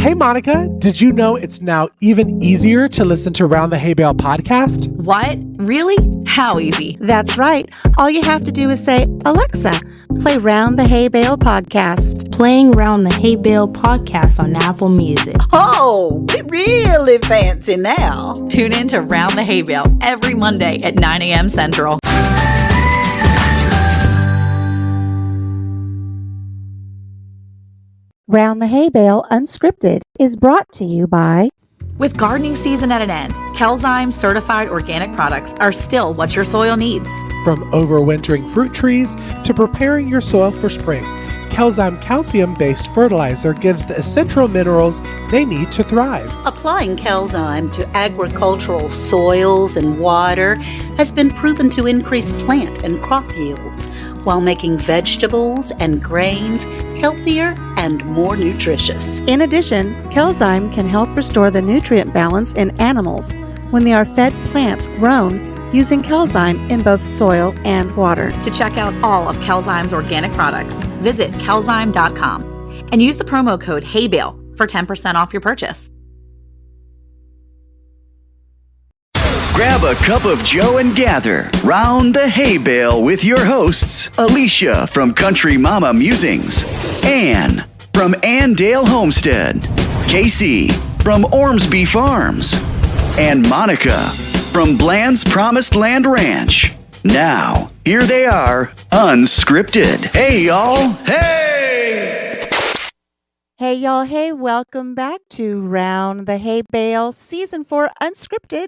Hey, Monica, did you know it's now even easier to listen to Round the Hay Bale podcast? What? Really? How easy? That's right. All you have to do is say, Alexa, play Round the Hay Bale podcast. Playing Round the Hay Bale podcast on Apple Music. Oh, we're really fancy now. Tune in to Round the Hay Bale every Monday at 9 a.m. Central. Round the Hay Bale Unscripted is brought to you by... With gardening season at an end, Cayce certified organic products are still what your soil needs. From overwintering fruit trees to preparing your soil for spring, Cayce calcium-based fertilizer gives the essential minerals they need to thrive. Applying Cayce to agricultural soils and water has been proven to increase plant and crop yields while making vegetables and grains healthier and more nutritious. In addition, Cayce can help restore the nutrient balance in animals when they are fed plants grown using Cayce in both soil and water. To check out all of Cayce's organic products, visit cayce.com and use the promo code HAYBALE for 10% off your purchase. Grab a cup of joe and gather round the hay bale with your hosts, Alicia from Country Mama Musings, Anne from Andale Homestead, Cayce from Ormsby Farms, and Monica from Bland's Promised Land Ranch. Now, here they are, unscripted. Hey, y'all. Hey! Hey, y'all. Hey, welcome back to Round the Hay Bale Season 4 Unscripted.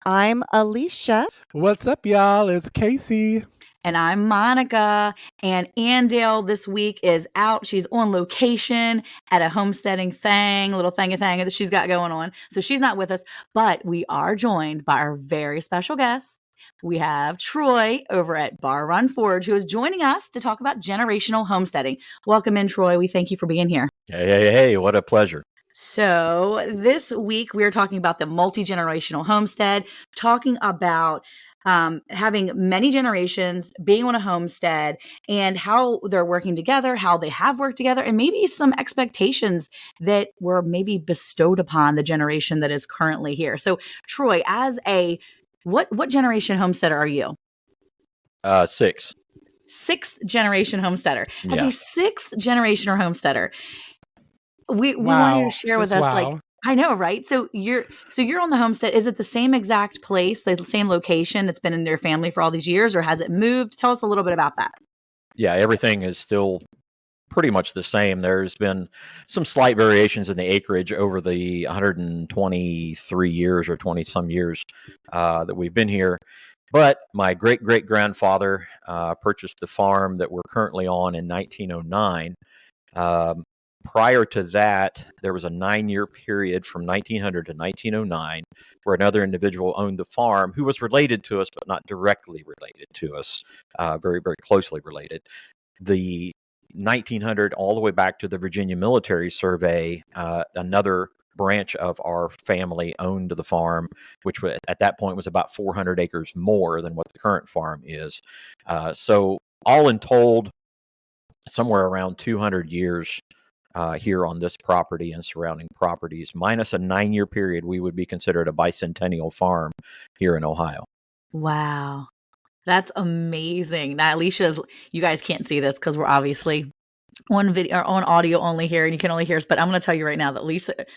I'm Alicia. What's up, y'all? It's Cayce. And I'm Monica. And Andale this week is out. She's on location at a homesteading little thing that she's got going on. So she's not with us, but we are joined by our very special guest. We have Troy over at Bar Run Forge, who is joining us to talk about generational homesteading. Welcome in, Troy. We thank you for being here. Hey, what a pleasure. So this week we're talking about the multi-generational homestead, talking about having many generations being on a homestead and how they're working together, how they have worked together, and maybe some expectations that were maybe bestowed upon the generation that is currently here. So Troy, as a what generation homesteader are you? Sixth Generation homesteader. As Yeah. a sixth generation homesteader, we want you to share with us, like, I know, right? So you're on the homestead. Is it the same exact place, the same location that's been in their family for all these years, or has it moved? Tell us a little bit about that. Yeah, everything is still pretty much the same. There's been some slight variations in the acreage over the 123 years or 20 some years that we've been here. But my great-great-grandfather purchased the farm that we're currently on in 1909. Prior to that, there was a 9-year period from 1900 to 1909 where another individual owned the farm who was related to us, but not directly related to us, very, very closely related. The 1900 all the way back to the Virginia Military Survey, another branch of our family owned the farm, which at that point was about 400 acres more than what the current farm is. So all in told, somewhere around 200 years here on this property and surrounding properties, minus a 9-year period, we would be considered a bicentennial farm here in Ohio. Wow. That's amazing. Now, Alicia's, you guys can't see this because we're obviously on video or on audio only here, and you can only hear us. But I'm going to tell you right now that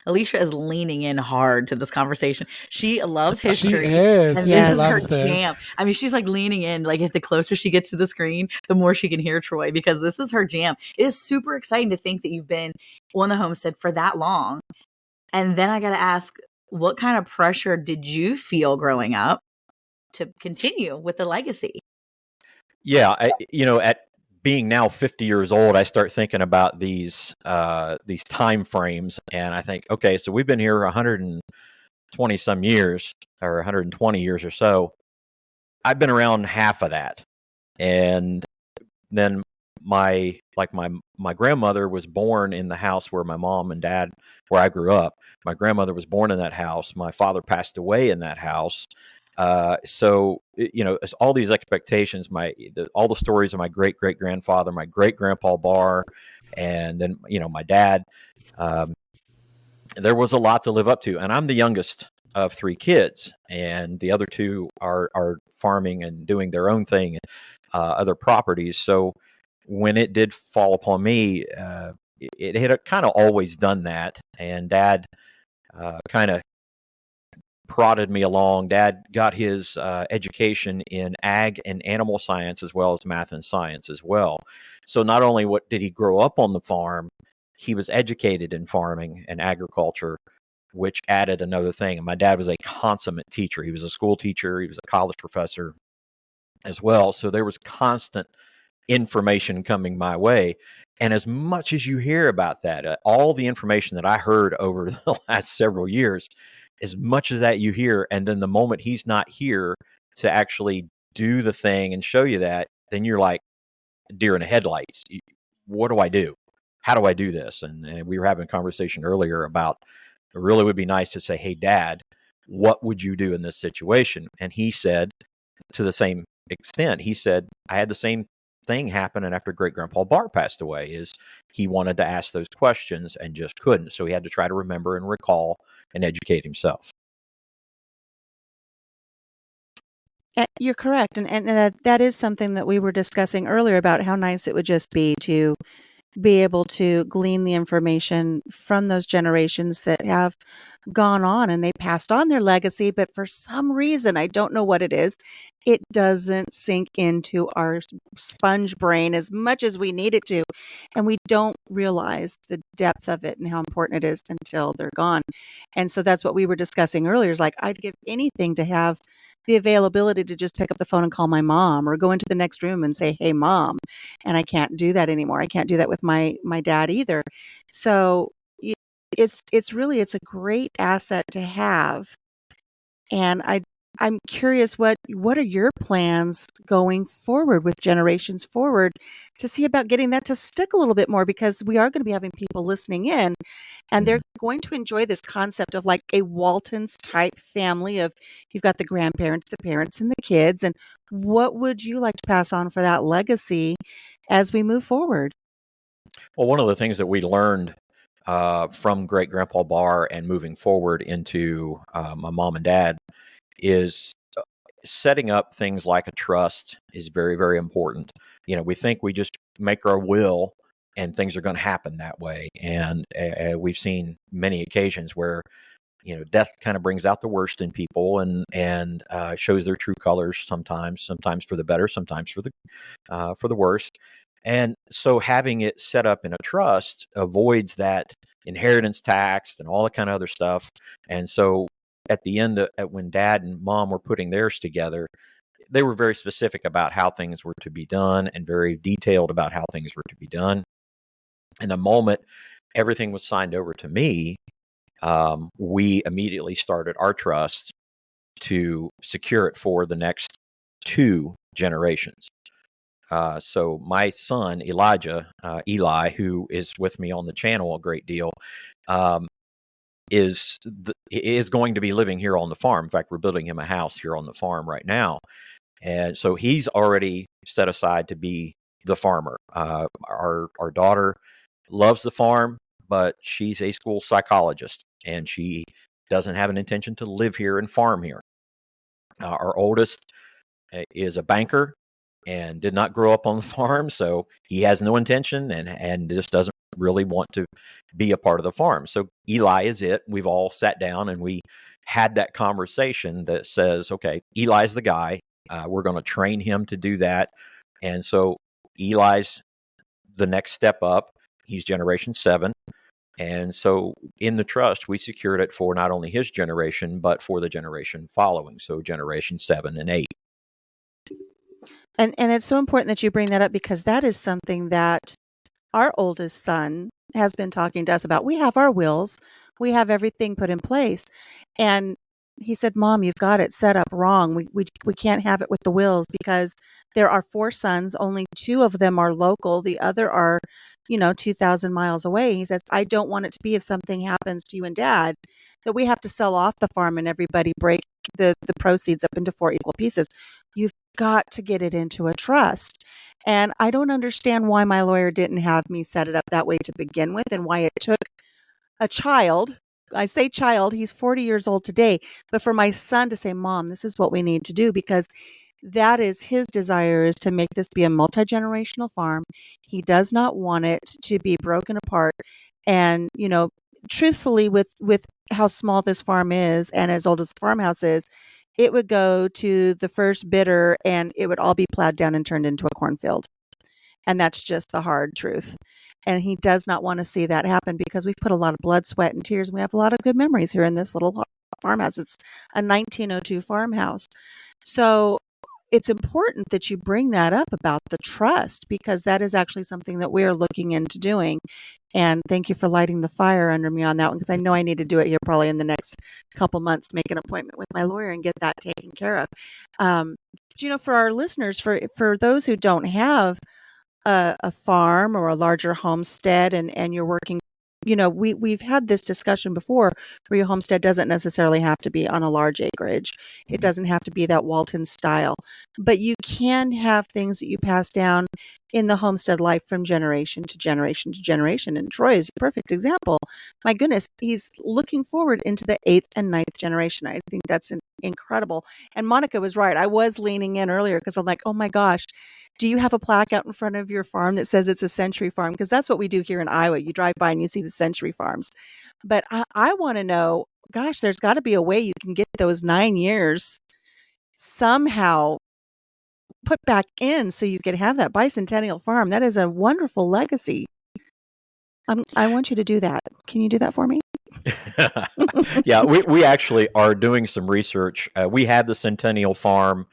Alicia is leaning in hard to this conversation. She loves history. She is. And She this is loves her this. jam. I mean, she's like leaning in. Like, if the closer she gets to the screen, the more she can hear Troy, because this is her jam. It is super exciting to think that you've been on the homestead for that long. And then I got to ask, what kind of pressure did you feel growing up to continue with the legacy? Yeah, at being now 50 years old, I start thinking about these time frames, and I think, okay, so we've been here 120 some years, or 120 years or so. I've been around half of that, and then my grandmother was born in the house where my mom and dad, where I grew up. My grandmother was born in that house. My father passed away in that house. So it's all these expectations, all the stories of my great-great-grandfather, my great-grandpa Barr, and then, my dad, there was a lot to live up to. And I'm the youngest of three kids, and the other two are farming and doing their own thing, other properties. So when it did fall upon me, it had kind of always done that. And Dad kind of prodded me along. Dad got his education in ag and animal science, as well as math and science as well. So not only did he grow up on the farm, he was educated in farming and agriculture, which added another thing. And my dad was a consummate teacher. He was a school teacher. He was a college professor as well. So there was constant information coming my way. And as much as you hear about that, all the information that I heard over the last several years, as much as that you hear, and then the moment he's not here to actually do the thing and show you that, then you're like deer in the headlights. What do I do? How do I do this? And we were having a conversation earlier about it really would be nice to say, hey, Dad, what would you do in this situation? And he said, to the same extent, he said, I had the same thing happen. And after great grandpa Bar passed away, is he wanted to ask those questions and just couldn't. So he had to try to remember and recall and educate himself. You're correct. And that is something that we were discussing earlier about how nice it would just be to be able to glean the information from those generations that have gone on and they passed on their legacy, but for some reason, I don't know what it is, it doesn't sink into our sponge brain as much as we need it to. And we don't realize the depth of it and how important it is until they're gone. And so that's what we were discussing earlier, is like, I'd give anything to have the availability to just pick up the phone and call my mom, or go into the next room and say, hey, Mom. And I can't do that anymore. I can't do that with my dad either. So it's a great asset to have. And I'm curious, what are your plans going forward with Generations Forward to see about getting that to stick a little bit more? Because we are going to be having people listening in, and they're going to enjoy this concept of like a Waltons type family of, you've got the grandparents, the parents, and the kids. And what would you like to pass on for that legacy as we move forward? Well, one of the things that we learned from great grandpa Bar and moving forward into my mom and dad is setting up things like a trust is very, very important. You know, we think we just make our will and things are going to happen that way. And we've seen many occasions where, you know, death kind of brings out the worst in people and shows their true colors sometimes for the better, sometimes for the worst. And so having it set up in a trust avoids that inheritance tax and all that kind of other stuff. And so at the end, when Dad and Mom were putting theirs together, they were very specific about how things were to be done and very detailed about how things were to be done. And the moment everything was signed over to me, we immediately started our trust to secure it for the next 2 generations. So my son, Eli, who is with me on the channel a great deal, is going to be living here on the farm. In fact, we're building him a house here on the farm right now. And so he's already set aside to be the farmer. Our daughter loves the farm, but she's a school psychologist and she doesn't have an intention to live here and farm here. Our oldest is a banker and did not grow up on the farm, so he has no intention and just doesn't really want to be a part of the farm. So Eli is it. We've all sat down and we had that conversation that says, okay, Eli's the guy. We're going to train him to do that. And so Eli's the next step up. He's generation 7. And so in the trust, we secured it for not only his generation, but for the generation following. So generation 7 and 8. And it's so important that you bring that up, because that is something that our oldest son has been talking to us about. We have our wills, we have everything put in place. And he said, Mom, you've got it set up wrong. We can't have it with the wills, because there are 4 sons, only 2 of them are local. The other are, 2,000 miles away. He says, I don't want it to be, if something happens to you and Dad, that we have to sell off the farm and everybody break the proceeds up into 4 equal pieces. You've got to get it into a trust. And I don't understand why my lawyer didn't have me set it up that way to begin with, and why it took a child I say child, he's 40 years old today, but for my son to say, Mom, this is what we need to do, because that is his desire, is to make this be a multi-generational farm. He does not want it to be broken apart. And, truthfully, with how small this farm is and as old as the farmhouse is, it would go to the first bidder and it would all be plowed down and turned into a cornfield. And that's just the hard truth. And he does not want to see that happen, because we've put a lot of blood, sweat, and tears. And we have a lot of good memories here in this little farmhouse. It's a 1902 farmhouse. So it's important that you bring that up about the trust, because that is actually something that we're looking into doing. And thank you for lighting the fire under me on that one, because I know I need to do it here probably in the next couple months, make an appointment with my lawyer and get that taken care of. But, for our listeners, for those who don't have a farm or a larger homestead, and you're working, we've had this discussion before, where your homestead doesn't necessarily have to be on a large acreage. It doesn't have to be that Walton style, but you can have things that you pass down in the homestead life from generation to generation to generation. And Troy is a perfect example. My goodness, he's looking forward into the 8th and 9th generation. I think that's incredible. And Monica was right. I was leaning in earlier because I'm like, oh my gosh, do you have a plaque out in front of your farm that says it's a century farm? Because that's what we do here in Iowa. You drive by and you see the century farms. But I want to know, gosh, there's got to be a way you can get those 9 years somehow put back in so you could have that bicentennial farm. That is a wonderful legacy. I want you to do that. Can you do that for me? Yeah, we actually are doing some research. We have the Centennial Farm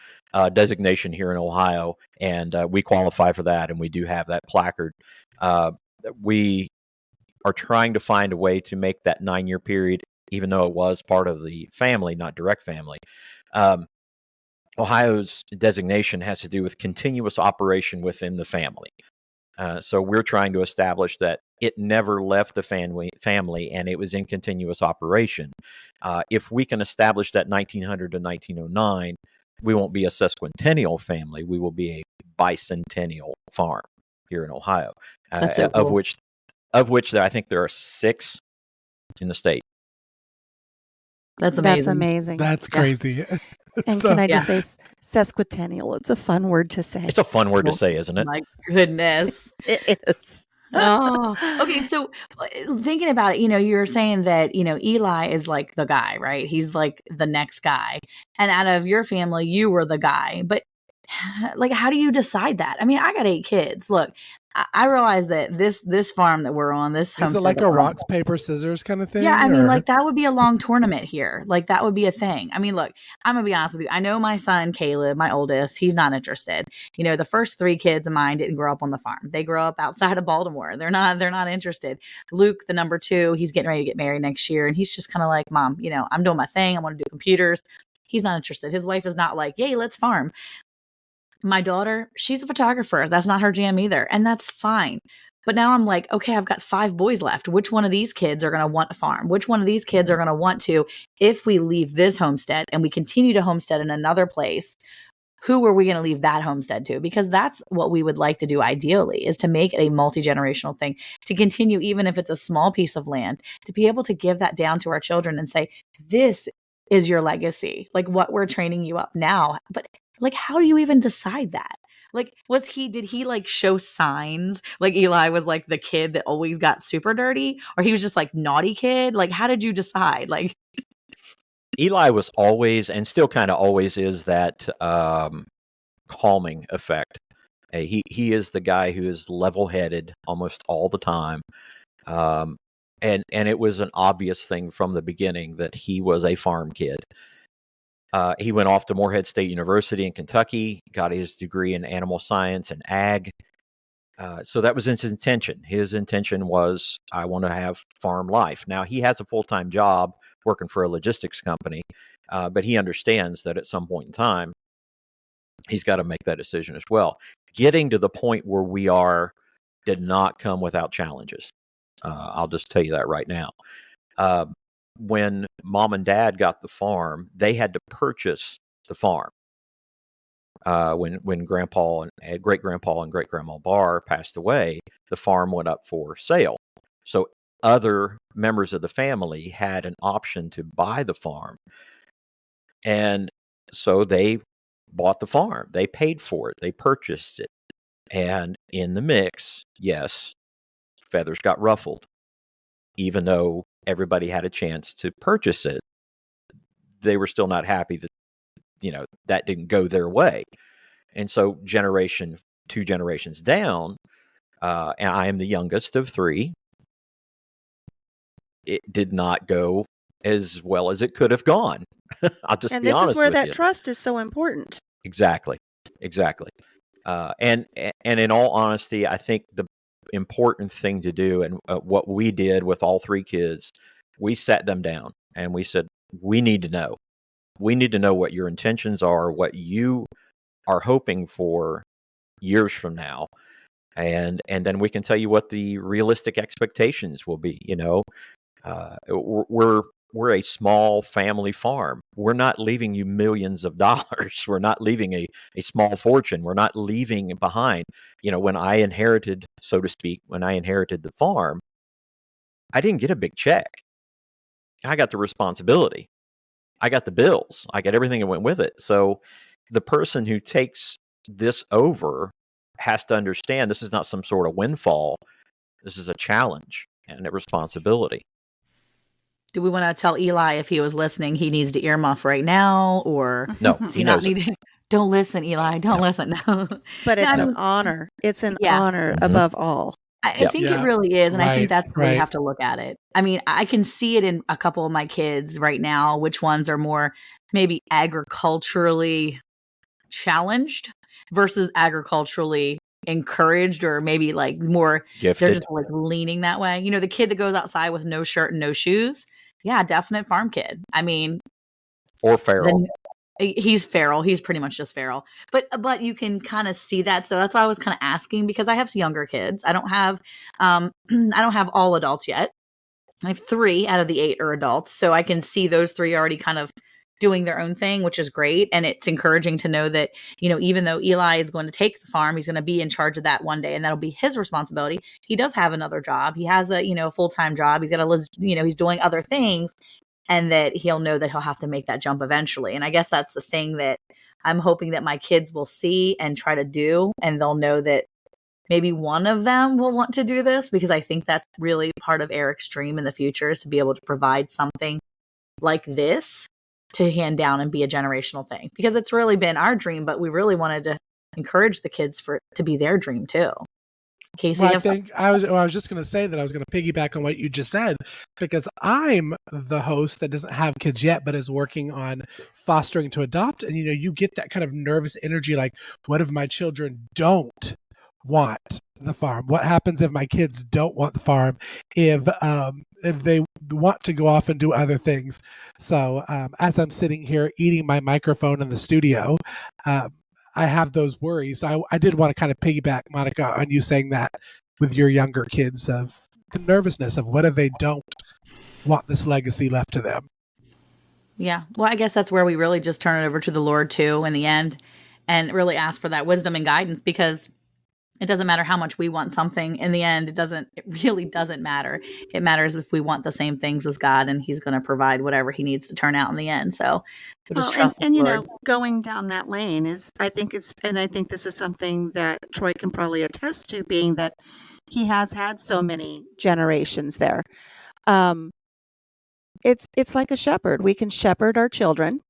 designation here in Ohio, and we qualify for that, and we do have that placard. We are trying to find a way to make that 9-year period, even though it was part of the family, not direct family. Ohio's designation has to do with continuous operation within the family. So we're trying to establish that it never left the family and it was in continuous operation. If we can establish that 1900 to 1909, we won't be a sesquicentennial family. We will be a bicentennial farm here in Ohio, That's so cool. of which I think there are 6 in the state. That's That's amazing. amazing. That's crazy. And So- can I just say sesquicennial? It's a fun word to say. It's a fun word to say, isn't it? My goodness. It is. Oh, okay. So thinking about it, you were saying that, Eli is like the guy, right? He's like the next guy. And out of your family, you were the guy. But like, how do you decide that? I mean, I got 8 kids. Look, I realize that this farm that we're on, this Is homestead it like that a we're on- rocks, paper, scissors kind of thing? Yeah, I mean, or- like that would be a long tournament here. Like that would be a thing. I mean, look, I'm gonna be honest with you. I know my son Caleb, my oldest, he's not interested. The first 3 kids of mine didn't grow up on the farm. They grew up outside of Baltimore. They're not interested. Luke, the number 2, he's getting ready to get married next year, and he's just kind of like, Mom, I'm doing my thing. I want to do computers. He's not interested. His wife is not like, yay, let's farm. My daughter, she's a photographer. That's not her jam either, and that's fine. But now I'm like, okay, I've got 5 boys left. Which one of these kids are going to want a farm? Which one of these kids are going to want to, if we leave this homestead and we continue to homestead in another place, who are we going to leave that homestead to? Because that's what we would like to do ideally, is to make it a multi-generational thing, to continue, even if it's a small piece of land, to be able to give that down to our children and say, this is your legacy, like what we're training you up now. But like, how do you even decide that? Like, did he like show signs? Like Eli was like the kid that always got super dirty, or he was just like naughty kid? Like, how did you decide? Like, Eli was always, and still kind of always is, that calming effect. He is the guy who is level-headed almost all the time. And it was an obvious thing from the beginning that he was a farm kid. He went off to Morehead State University in Kentucky, got his degree in animal science and ag. So that was his intention. His intention was, I want to have farm life. Now, he has a full-time job working for a logistics company, but he understands that at some point in time, he's got to make that decision as well. Getting to the point where we are did not come without challenges. I'll just tell you that right now. When Mom and Dad got the farm, they had to purchase the farm. When Grandpa and Great Grandpa and Great Grandma Barr passed away, the farm went up for sale. So other members of the family had an option to buy the farm. And so they bought the farm. They paid for it. They purchased it. And in the mix, yes, feathers got ruffled. Even though everybody had a chance to purchase it, they were still not happy that, that didn't go their way. And so 2 generations down, and I am the youngest of 3, it did not go as well as it could have gone. I'll just And be honest with you. this is where that trust is so important. Exactly. And in all honesty, I think the important thing to do, and what we did with all 3 kids, we sat them down and we said, we need to know. We need to know what your intentions are, what you are hoping for years from now. And then we can tell you what the realistic expectations will be. We're a small family farm. We're not leaving you millions of dollars. We're not leaving a small fortune. We're not leaving behind. When I inherited, so to speak, the farm, I didn't get a big check. I got the responsibility. I got the bills. I got everything that went with it. So the person who takes this over has to understand this is not some sort of windfall. This is a challenge and a responsibility. Do we want to tell Eli if he was listening, he needs to earmuff right now, or No, does he he not knows it. need? Don't listen, Eli. Don't listen. No. But it's No, I an mean, honor. It's an Yeah. honor Mhm. above all. I Yep. think Yeah. it really is, and I think Right, that's the way you right. have to look at it. I mean, I can see it in a couple of my kids right now, which ones are more maybe agriculturally challenged versus agriculturally encouraged, or maybe like more they're Gifted just like leaning that way. The kid that goes outside with no shirt and no shoes, yeah, definite farm kid. I mean, or feral. then he's feral. He's pretty much just feral. But you can kind of see that. So that's why I was kind of asking, because I have younger kids. I don't have I don't have all adults yet. I have 3 out of the 8 are adults. So I can see those 3 already kind of doing their own thing, which is great. And it's encouraging to know that, even though Eli is going to take the farm, he's going to be in charge of that one day, and that'll be his responsibility. He does have another job. He has a full-time job. He's got he's doing other things, and that he'll know that he'll have to make that jump eventually. And I guess that's the thing that I'm hoping that my kids will see and try to do, and they'll know that maybe one of them will want to do this, because I think that's really part of Eric's dream in the future, is to be able to provide something like this to hand down and be a generational thing, because it's really been our dream, but we really wanted to encourage the kids for it to be their dream too. Cayce, Well, you I have something? think I was just going to say that I was going to piggyback on what you just said, because I'm the host that doesn't have kids yet, but is working on fostering to adopt. And, you get that kind of nervous energy, like, what if my children don't want the farm? What happens if my kids don't want the farm? If they want to go off and do other things? So as I'm sitting here eating my microphone in the studio, I have those worries. So I did want to kind of piggyback, Monica, on you saying that with your younger kids, of the nervousness of what if they don't want this legacy left to them. Yeah. Well, I guess that's where we really just turn it over to the Lord too in the end, and really ask for that wisdom and guidance, because it doesn't matter how much we want something. In the end, it really doesn't matter. It matters if we want the same things as God, and he's going to provide whatever he needs to turn out in the end. So we'll just trust the Lord. Going down that lane I think this is something that Troy can probably attest to, being that he has had so many generations there. It's like a shepherd. We can shepherd our children,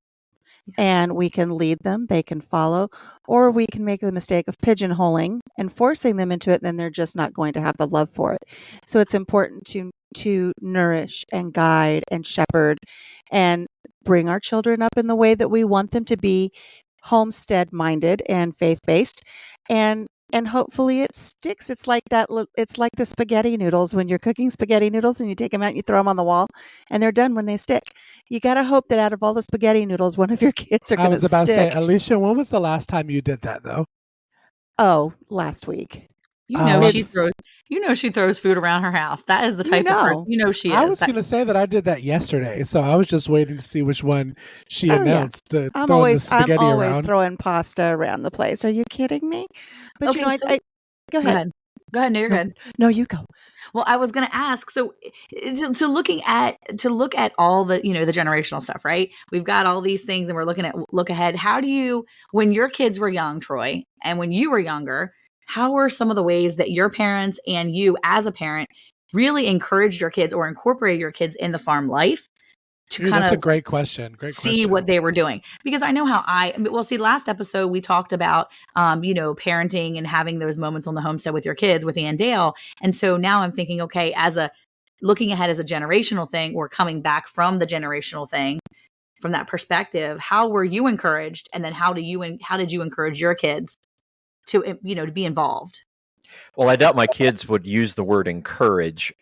and we can lead them, they can follow, or we can make the mistake of pigeonholing and forcing them into it, and then they're just not going to have the love for it. So it's important to nourish and guide and shepherd and bring our children up in the way that we want them to be, homestead minded and faith based, and hopefully it sticks. It's like the spaghetti noodles. When you're cooking spaghetti noodles and you take them out and you throw them on the wall, and they're done when they stick. You got to hope that out of all the spaghetti noodles, one of your kids are going to stick. I was about to say, Alicia, when was the last time you did that, though? Oh, last week. She throws food around her house. That is the type of person. She is. I was going to say that I did that yesterday, so I was just waiting to see which one she announced. Yeah. I'm throwing always the spaghetti around. throwing pasta around the place. Are you kidding me? But Okay, go ahead. Go ahead. No, you're good. No, you go. Well, I was going to ask, so to look at all the, the generational stuff, right? We've got all these things and we're looking at look ahead. How do you, when your kids were young, Troy, and when you were younger, how were some of the ways that your parents and you as a parent really encouraged your kids or incorporated your kids in the farm life to kind That's a of great question. see what they were doing? Because I know how last episode we talked about, parenting and having those moments on the homestead with your kids with Ann Dale. And so now I'm thinking, okay, looking ahead as a generational thing or coming back from the generational thing from that perspective, how were you encouraged? And then how did you encourage your kids to be involved? Well, I doubt my kids would use the word encourage.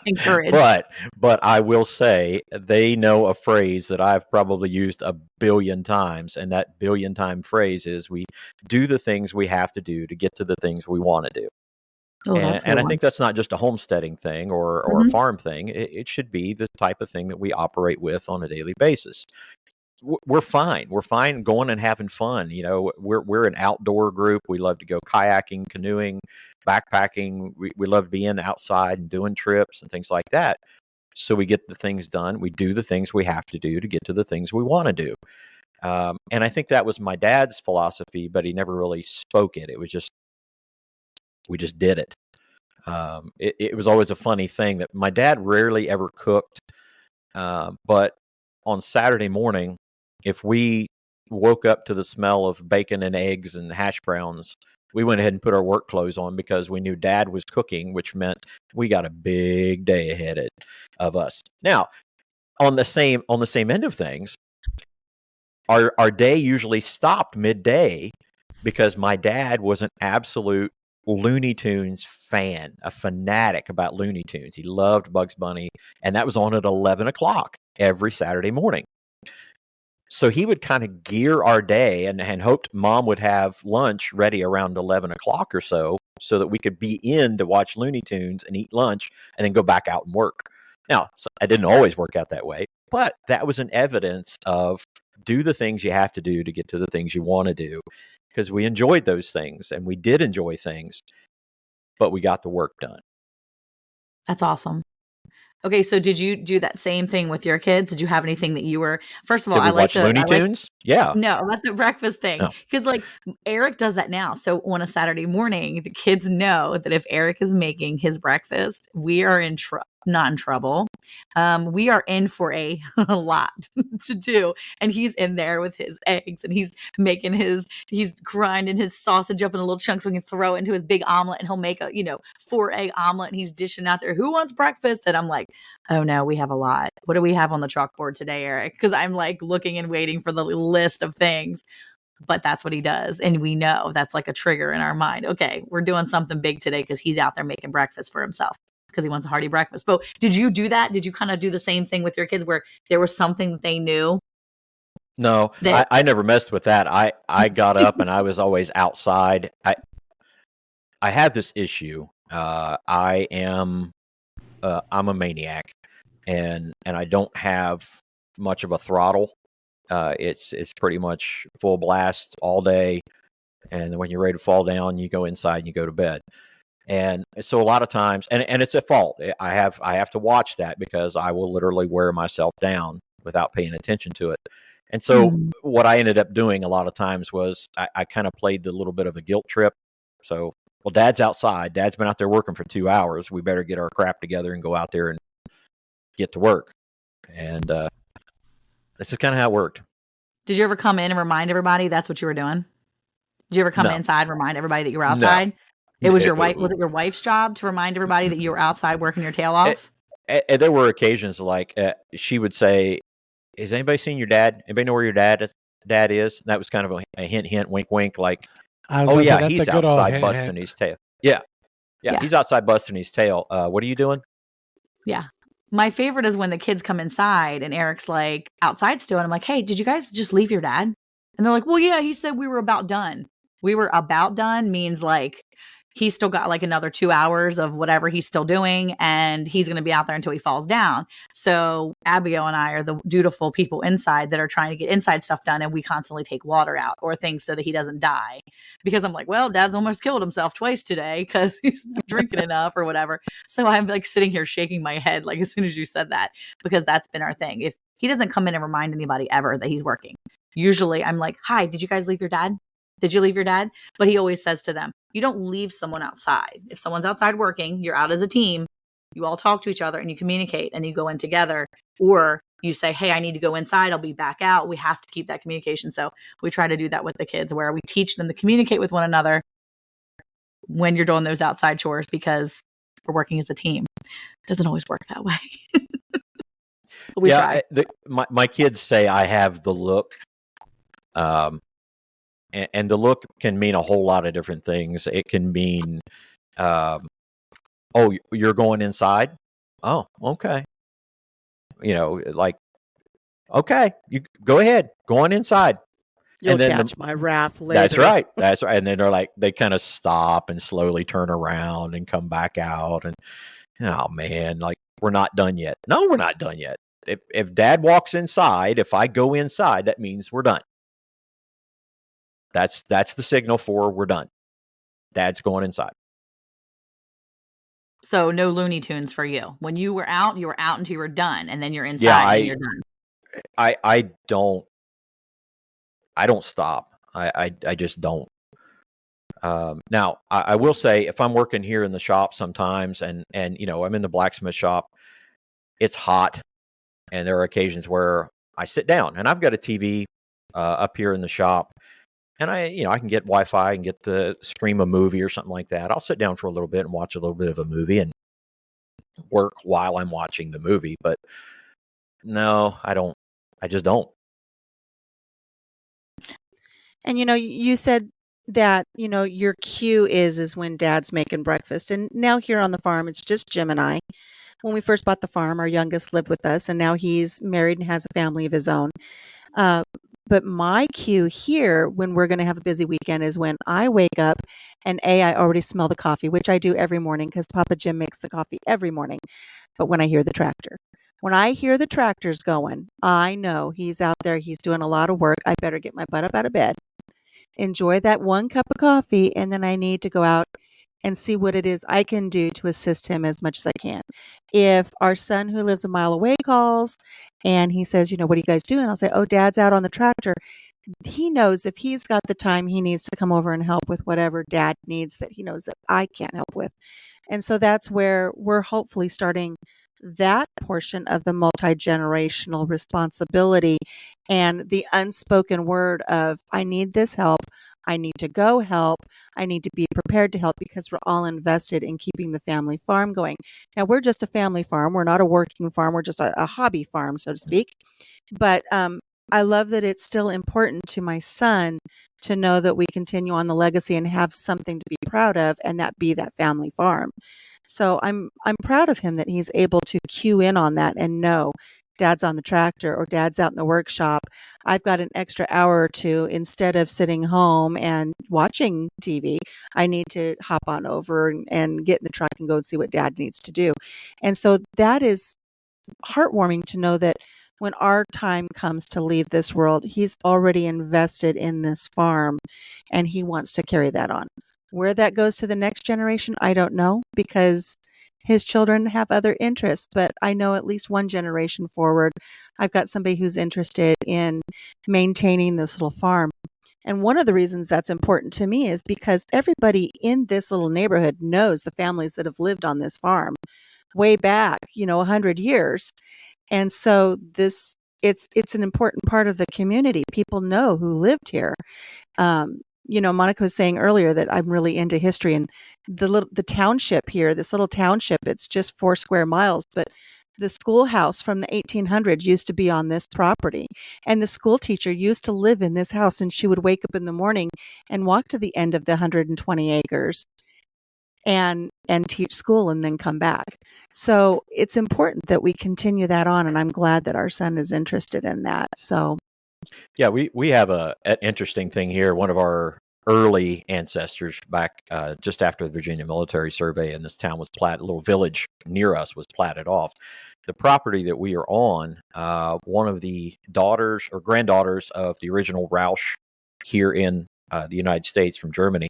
Encourage. But I will say they know a phrase that I've probably used a billion times, and that billion-time phrase is we do the things we have to do to get to the things we want to do. Oh, that's a good And I one. think that's not just a homesteading thing or a farm thing. It should be the type of thing that we operate with on a daily basis. We're fine. We're fine going and having fun. We're an outdoor group. We love to go kayaking, canoeing, backpacking. We love being outside and doing trips and things like that. So we get the things done. We do the things we have to do to get to the things we want to do. And I think that was my dad's philosophy, but he never really spoke it. It was just, we just did it. It was always a funny thing that my dad rarely ever cooked. But on Saturday morning, if we woke up to the smell of bacon and eggs and hash browns, we went ahead and put our work clothes on because we knew Dad was cooking, which meant we got a big day ahead of us. Now, on the same end of things, our day usually stopped midday because my dad was an absolute Looney Tunes fan, a fanatic about Looney Tunes. He loved Bugs Bunny, and that was on at 11 o'clock every Saturday morning. So he would kind of gear our day and hoped Mom would have lunch ready around 11 o'clock or so that we could be in to watch Looney Tunes and eat lunch and then go back out and work. Now, I didn't always work out that way, but that was an evidence of do the things you have to do to get to the things you want to do, because we enjoyed those things and we did enjoy things, but we got the work done. That's awesome. Okay, so did you do that same thing with your kids? Did you have anything that you were? First of all, Did we watch Looney Tunes? Yeah. No, that's the breakfast thing. No. Because Eric does that now. So on a Saturday morning, the kids know that if Eric is making his breakfast, we are not in trouble. We are in for a lot to do. And he's in there with his eggs and he's grinding his sausage up in a little chunk so we can throw it into his big omelet, and he'll make a 4-egg omelet and he's dishing out there. Who wants breakfast? And I'm like, oh no, we have a lot. What do we have on the chalkboard today, Eric? Because I'm looking and waiting for the list of things. But that's what he does. And we know that's like a trigger in our mind. Okay, we're doing something big today because he's out there making breakfast for himself because he wants a hearty breakfast. But did you do that? Did you kind of do the same thing with your kids where there was something that they knew? No, I never messed with that. I got up and I was always outside. I have this issue. I'm a maniac, and I don't have much of a throttle. It's pretty much full blast all day, and then when you're ready to fall down, you go inside and you go to bed. And so a lot of times, and it's a fault. I have to watch that because I will literally wear myself down without paying attention to it. And so what I ended up doing a lot of times was I kind of played the little bit of a guilt trip. So, well, Dad's outside. Dad's been out there working for 2 hours. We better get our crap together and go out there and get to work. And this is kind of how it worked. Did you ever come in and remind everybody that's what you were doing? Did you ever come inside and remind everybody that you were outside? No. It was your wife. Was it your wife's job to remind everybody that you were outside working your tail off? There were occasions she would say, "Has anybody seen your dad? Anybody know where your dad is?" And that was kind of a hint, hint, wink, wink. Like, oh yeah, he's outside busting his tail. Yeah, he's outside busting his tail. What are you doing? Yeah. My favorite is when the kids come inside and Eric's like outside still. And I'm like, hey, did you guys just leave your dad? And they're like, well, yeah, he said we were about done. We were about done means like he's still got like another 2 hours of whatever he's still doing, and he's going to be out there until he falls down. So Abigail and I are the dutiful people inside that are trying to get inside stuff done, and we constantly take water out or things so that he doesn't die. Because I'm like, well, Dad's almost killed himself twice today because he's not drinking enough or whatever. So I'm like sitting here shaking my head like as soon as you said that, because that's been our thing. If he doesn't come in and remind anybody ever that he's working, usually I'm like, hi, did you guys leave your dad? Did you leave your dad? But he always says to them, you don't leave someone outside. If someone's outside working, you're out as a team. You all talk to each other and you communicate and you go in together. Or you say, hey, I need to go inside. I'll be back out. We have to keep that communication. So we try to do that with the kids, where we teach them to communicate with one another when you're doing those outside chores, because we're working as a team. It doesn't always work that way. But we try. My kids say I have the look. And the look can mean a whole lot of different things. It can mean, oh, you're going inside? Oh, okay. Like, okay, you go ahead, go on inside. You'll and then catch my wrath later. That's right. That's right. And then they're like, they kind of stop and slowly turn around and come back out. And, oh man, like, we're not done yet. No, we're not done yet. If Dad walks inside, if I go inside, that means we're done. That's the signal for we're done. Dad's going inside. So no Looney Tunes for you. When you were out until you were done, and then you're inside and you're done. I don't stop. I just don't. Now I will say, if I'm working here in the shop sometimes, and I'm in the blacksmith shop, it's hot, and there are occasions where I sit down, and I've got a TV up here in the shop. And I can get Wi-Fi and get to stream a movie or something like that. I'll sit down for a little bit and watch a little bit of a movie and work while I'm watching the movie. But no, I don't. I just don't. And you said that your cue is when Dad's making breakfast. And now here on the farm, it's just Jim and I. When we first bought the farm, our youngest lived with us, and now he's married and has a family of his own. But my cue here, when we're going to have a busy weekend, is when I wake up and I already smell the coffee, which I do every morning because Papa Jim makes the coffee every morning. But when I hear the tractor, when I hear the tractors going, I know he's out there. He's doing a lot of work. I better get my butt up out of bed, enjoy that one cup of coffee, and then I need to go out and see what it is I can do to assist him as much as I can. If our son, who lives a mile away, calls and he says, what are you guys doing? I'll say, oh, Dad's out on the tractor. He knows if he's got the time, he needs to come over and help with whatever Dad needs that he knows that I can't help with. And so that's where we're hopefully starting that portion of the multi-generational responsibility and the unspoken word of, I need this help. I need to go help. I need to be prepared to help, because we're all invested in keeping the family farm going. Now, we're just a family farm. We're not a working farm. We're just a hobby farm, so to speak. But I love that it's still important to my son to know that we continue on the legacy and have something to be proud of, and that be that family farm. So I'm proud of him that he's able to cue in on that and know Dad's on the tractor or Dad's out in the workshop. I've got an extra hour or two. Instead of sitting home and watching TV, I need to hop on over and get in the truck and go and see what Dad needs to do. And so that is heartwarming to know that when our time comes to leave this world, he's already invested in this farm and he wants to carry that on. Where that goes to the next generation, I don't know, because his children have other interests, but I know at least one generation forward, I've got somebody who's interested in maintaining this little farm. And one of the reasons that's important to me is because everybody in this little neighborhood knows the families that have lived on this farm way back, 100 years. And so it's an important part of the community. People know who lived here. Monica was saying earlier that I'm really into history, and the township here, this little township, it's just 4 square miles, but the schoolhouse from the 1800s used to be on this property. And the school teacher used to live in this house, and she would wake up in the morning and walk to the end of the 120 acres and teach school and then come back. So it's important that we continue that on, and I'm glad that our son is interested in that. So yeah, we have an interesting thing here. One of our early ancestors back just after the Virginia military survey, and this town was platted, a little village near us was platted off. The property that we are on, one of the daughters or granddaughters of the original Roush here in the United States from Germany,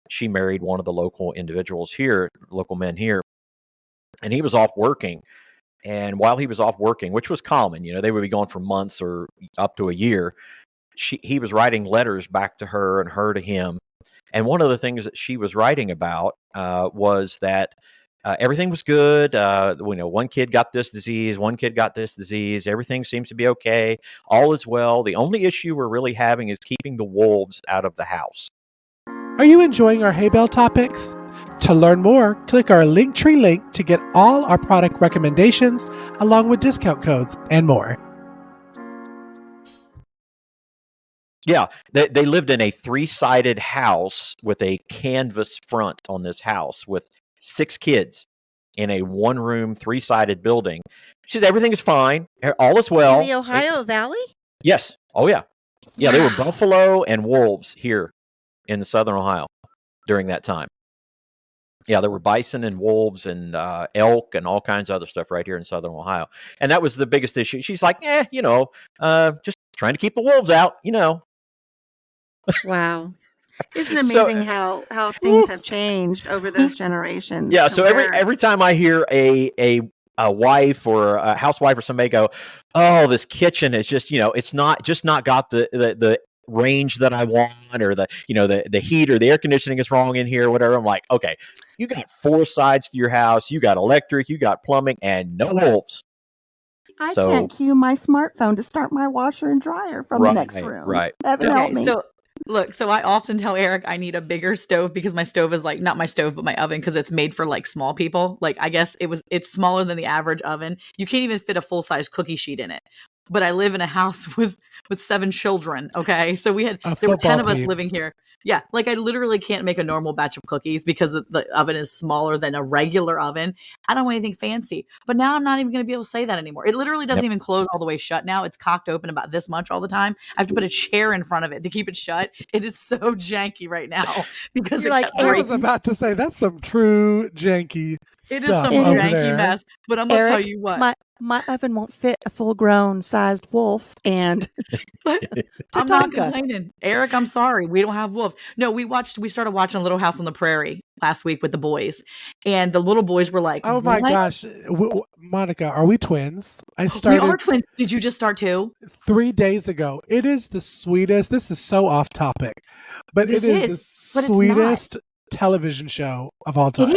she married one of the local individuals here, local men here, and he was off working. And while he was off working, which was common, they would be gone for months or up to a year, he was writing letters back to her and her to him. And one of the things that she was writing about was that everything was good. One kid got this disease, one kid got this disease. Everything seems to be okay. All is well. The only issue we're really having is keeping the wolves out of the house. Are you enjoying our hay bale topics? To learn more, click our LINKTREE link to get all our product recommendations, along with discount codes and more. Yeah, they lived in a 3-sided house with a canvas front on this house with 6 kids in a 1-room, 3-sided building. She said everything is fine. All is well. In the Ohio Valley? Yes. Oh, yeah. Yeah, there were buffalo and wolves here in the southern Ohio during that time. Yeah, there were bison and wolves and elk and all kinds of other stuff right here in southern Ohio. And that was the biggest issue. She's like, just trying to keep the wolves out, Wow. Isn't it amazing how things have changed over those generations? Yeah, so every time I hear a wife or a housewife or somebody go, "Oh, this kitchen is just, it's not got the range that I want, or the heat or the air conditioning is wrong in here," whatever. I'm like, okay, you got 4 sides to your house, you got electric, you got plumbing, and no wolves. I can't cue my smartphone to start my washer and dryer from the next room. Right. Heaven help me. So I often tell Eric I need a bigger stove because my stove is like, not my stove, but my oven, because it's made for like small people. Like, I guess it's smaller than the average oven. You can't even fit a full-size cookie sheet in it. But I live in a house with 7 children. Okay. So there were 10 of us living here. Yeah. Like, I literally can't make a normal batch of cookies because the oven is smaller than a regular oven. I don't want anything fancy. But now I'm not even going to be able to say that anymore. It literally doesn't even close all the way shut now. It's cocked open about this much all the time. I have to put a chair in front of it to keep it shut. It is so janky right now because I was about to say that's some true janky stuff. It is stuff some over janky there. mess. But I'm going to tell you what. My oven won't fit a full-grown sized wolf, and I'm not complaining. Eric, I'm sorry. We don't have wolves. No, we started watching Little House on the Prairie last week with the boys, and the little boys were like, "Oh my gosh, Monica, are we twins?" We are twins. Did you just start too? 3 days ago. It is the sweetest. This is so off topic, but it is the sweetest television show of all time.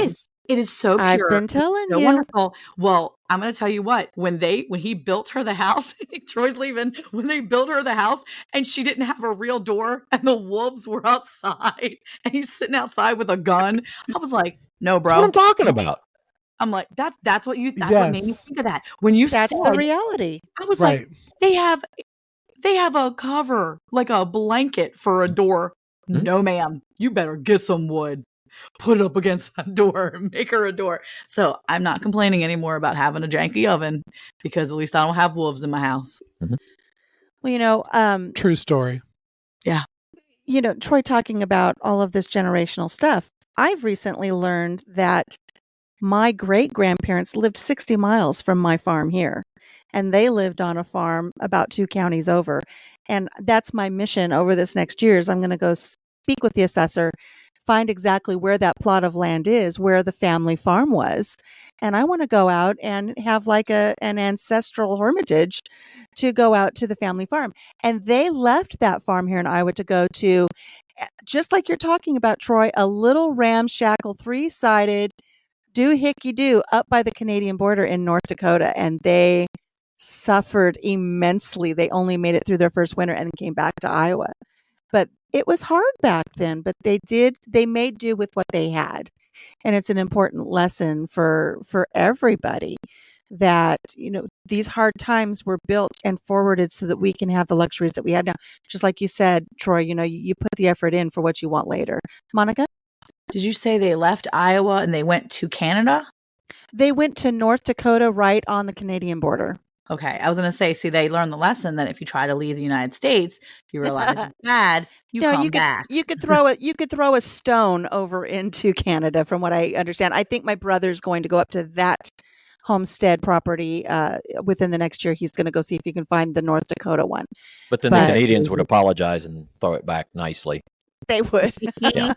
It is so pure. I've been telling you. Wonderful. Well, I'm going to tell you what, when he built her the house, Troy's leaving, when they built her the house and she didn't have a real door and the wolves were outside and he's sitting outside with a gun. I was like, no, bro. That's what I'm talking about. I'm like, that's what what made me think of that. When you that's said the reality. I was like, they have a cover, like a blanket for a door. Mm-hmm. No, ma'am. You better get some wood. Put it up against that door and make her a door. So I'm not complaining anymore about having a janky oven because at least I don't have wolves in my house. Mm-hmm. Well, true story. Yeah. Troy talking about all of this generational stuff. I've recently learned that my great-grandparents lived 60 miles from my farm here, and they lived on a farm about 2 counties over. And that's my mission over this next year is I'm going to go speak with the assessor, find exactly where that plot of land is, where the family farm was. And I want to go out and have like an ancestral hermitage to go out to the family farm. And they left that farm here in Iowa to go to, just like you're talking about, Troy, a little ramshackle 3-sided doohickey-doo up by the Canadian border in North Dakota. And they suffered immensely. They only made it through their first winter and then came back to Iowa. But it was hard back then, but they made do with what they had. And it's an important lesson for everybody that, these hard times were built and forwarded so that we can have the luxuries that we have now. Just like you said, Troy, you put the effort in for what you want later. Monica? Did you say they left Iowa and they went to Canada? They went to North Dakota right on the Canadian border. Okay, I was going to say, see, they learned the lesson that if you try to leave the United States, you realize it's bad, you No, come back. you could throw a stone over into Canada, from what I understand. I think my brother's going to go up to that homestead property within the next year. He's going to go see if he can find the North Dakota one. But then But- the Canadians would apologize and throw it back nicely. They would. Yeah.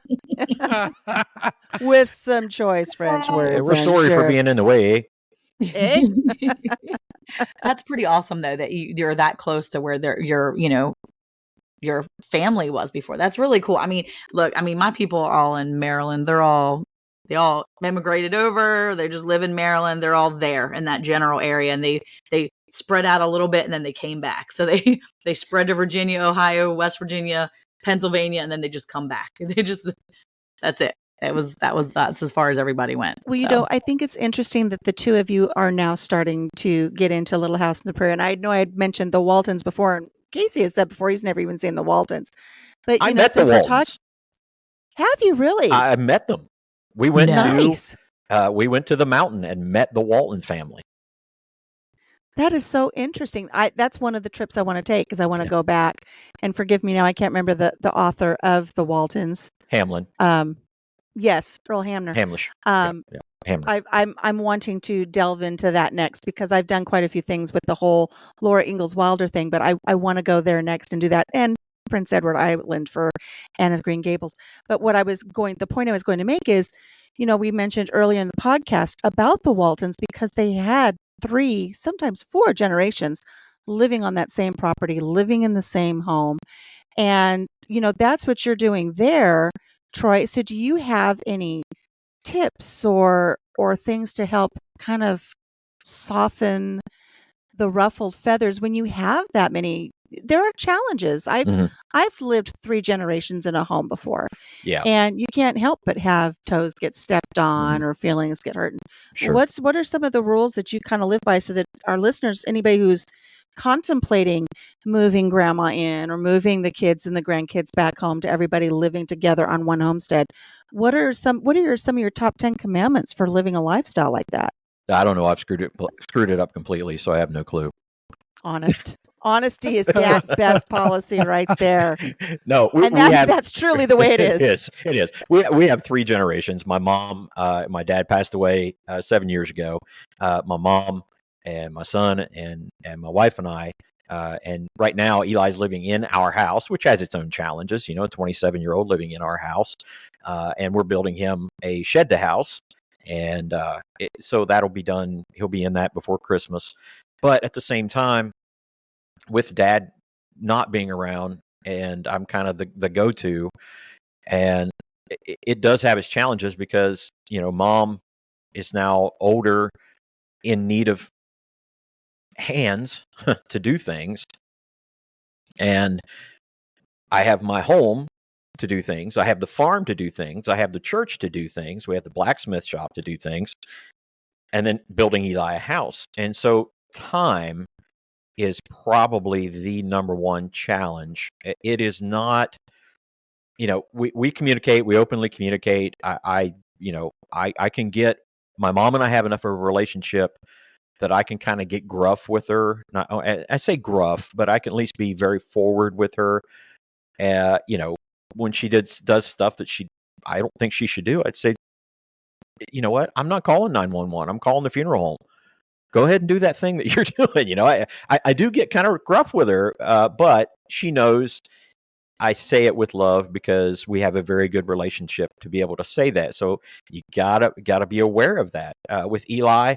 With some choice French words. Yeah, we're I'm sorry for sure. being in the way. Eh? That's pretty awesome, though, that you're that close to where your family was before. That's really cool. I mean, look, my people are all in Maryland. They all immigrated over. They just live in Maryland. They're all there in that general area, and they spread out a little bit, and then they came back. So they spread to Virginia, Ohio, West Virginia, Pennsylvania, and then they just come back. That's it. That's as far as everybody went. Well, I think it's interesting that the two of you are now starting to get into Little House on the Prairie. And I know I had mentioned the Waltons before, and Cayce has said before he's never even seen the Waltons. But I met the since we're Waltons. talking, have you really? I met them. We went Nice. we went to the mountain and met the Walton family. That is so interesting. That's one of the trips I want to take, because I want to go back. And forgive me now, I can't remember the author of the Waltons. Hamlin. Yes, Earl Hamner. Hamlish. Hamner. I'm wanting to delve into that next, because I've done quite a few things with the whole Laura Ingalls Wilder thing, but I want to go there next and do that, and Prince Edward Island for Anne of Green Gables. But the point I was going to make is, we mentioned earlier in the podcast about the Waltons, because they had 3, sometimes 4 generations living on that same property, living in the same home. And, that's what you're doing there, Troy. So do you have any tips or things to help kind of soften the ruffled feathers when you have that many? There are challenges. I've lived 3 generations in a home before. Yeah. And you can't help but have toes get stepped on or feelings get hurt. Sure. What are some of the rules that you kind of live by, so that our listeners, anybody who's contemplating moving grandma in or moving the kids and the grandkids back home to everybody living together on one homestead, what are some of your top 10 commandments for living a lifestyle like that? I don't know. I've screwed it up completely, so I have no clue. Honesty is the best policy right there. No, that's truly the way it is. It is. We have 3 generations. My mom, my dad passed away 7 years ago. My mom and my son and my wife and I. And right now, Eli's living in our house, which has its own challenges. A 27-year-old living in our house, and we're building him a shed to house. And so that'll be done. He'll be in that before Christmas. But at the same time, with Dad not being around, and I'm kind of the go-to, and it does have its challenges, because Mom is now older, in need of hands to do things, and I have my home to do things. I have the farm to do things. I have the church to do things. We have the blacksmith shop to do things, and then building Eli a house. And so time is probably the number one challenge. It is not, we communicate, we openly communicate. I can get, my mom and I have enough of a relationship that I can kind of get gruff with her. I say gruff, but I can at least be very forward with her. When she does stuff that I don't think she should do, I'd say, you know what? I'm not calling 911. I'm calling the funeral home. Go ahead and do that thing that you're doing. I do get kind of gruff with her, but she knows I say it with love, because we have a very good relationship to be able to say that. So you gotta be aware of that. With Eli,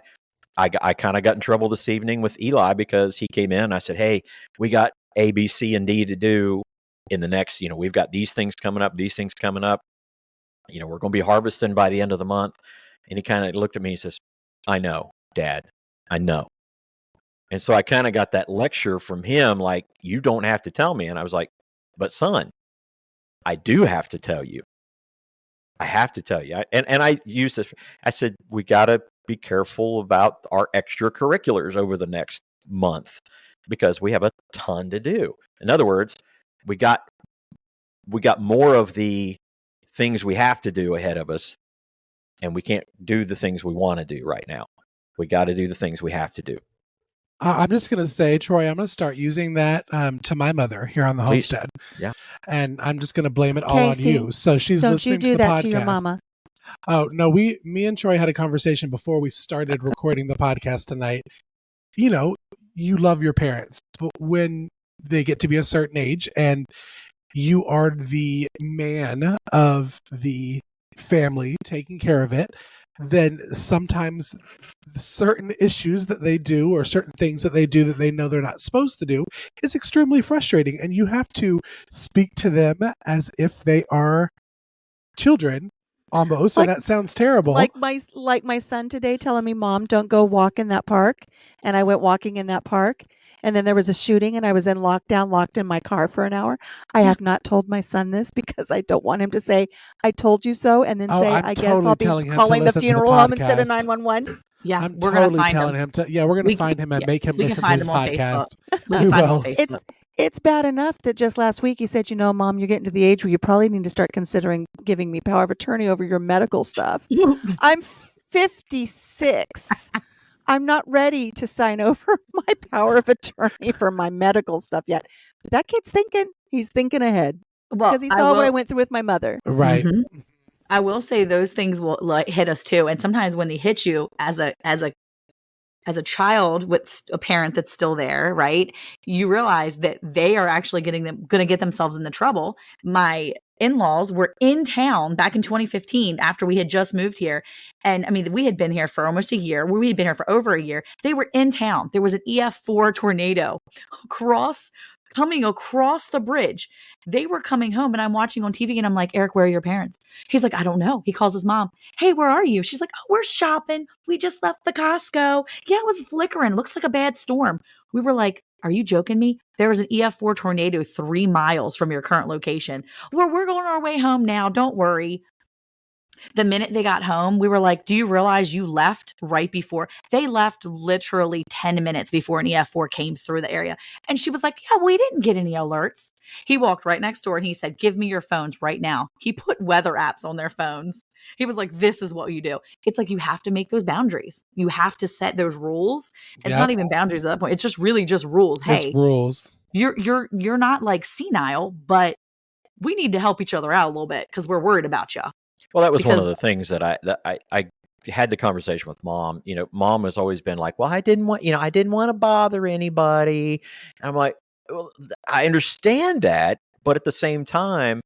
I kind of got in trouble this evening with Eli, because he came in. I said, hey, we got A, B, C, and D to do in the next, we've got these things coming up, we're going to be harvesting by the end of the month. And he kind of looked at me and says, I know, Dad, I know. And so I kind of got that lecture from him, like, you don't have to tell me. And I was like, but son, I do have to tell you. I have to tell you. And I used this. I said, we got to be careful about our extracurriculars over the next month, because we have a ton to do. In other words, we got more of the things we have to do ahead of us, and we can't do the things we want to do right now. We got to do the things we have to do. I'm just going to say, Troy, I'm going to start using that to my mother here on the Please. homestead. Yeah. And I'm just going to blame it all Casey, on you. So she's Don't listening you do to the that podcast. to your mama. Oh, no, me and Troy had a conversation before we started recording the podcast tonight. You know, you love your parents, but when they get to be a certain age and you are the man of the family taking care of it, then sometimes certain issues that they do or certain things that they do that they know they're not supposed to do is extremely frustrating. And you have to speak to them as if they are children almost. Like- and that sounds terrible. Like my son today telling me, Mom, don't go walk in that park. And I went walking in that park. And then there was a shooting and I was in lockdown, locked in my car for an hour. I have not told my son this because I don't want him to say, I told you so. And then say, I'm I guess totally I'll be telling him to calling the listen to the funeral home instead of podcast. 911. Yeah, I'm we're totally gonna find telling him. him to. Yeah, we're going We to find him and yeah, make him we can listen to find his him on podcast. Facebook. We We can find him on will. Facebook. It's bad enough that just last week he said, Mom, you're getting to the age where you probably need to start considering giving me power of attorney over your medical stuff. I'm 56. I'm not ready to sign over my power of attorney for my medical stuff yet. But that kid's thinking. He's thinking ahead Well, because he saw what I went through with my mother. Right. Mhm. I will say those things will hit us too. And sometimes when they hit you as a child with a parent that's still there, right? You realize that they are actually going to get themselves into trouble. My in-laws were in town back in 2015 after we had just moved here. And I mean, we had been here for almost a year. We had been here for over a year. They were in town. There was an EF4 tornado coming across the bridge. They were coming home and I'm watching on TV and I'm like, Eric, where are your parents? He's like, I don't know. He calls his mom. Hey, where are you? She's like, oh, we're shopping. We just left the Costco. Yeah, it was flickering. Looks like a bad storm. We were like, are you joking me? There was an EF4 tornado 3 miles from your current location. Well, we're going our way home now. Don't worry. The minute they got home, we were like, do you realize you left right before? They left literally 10 minutes before an EF4 came through the area. And she was like, yeah, we didn't get any alerts. He walked right next door and he said, give me your phones right now. He put weather apps on their phones. He was like, this is what you do. It's like you have to make those boundaries. You have to set those rules. It's Yep. not even boundaries at that point. It's just really just rules. Hey, It's rules. you're not like senile, but we need to help each other out a little bit because we're worried about you. Well, that was one of Because- the things that I had the conversation with Mom. Mom has always been like, well, I didn't want to bother anybody. And I'm like, well, I understand that. But at the same time,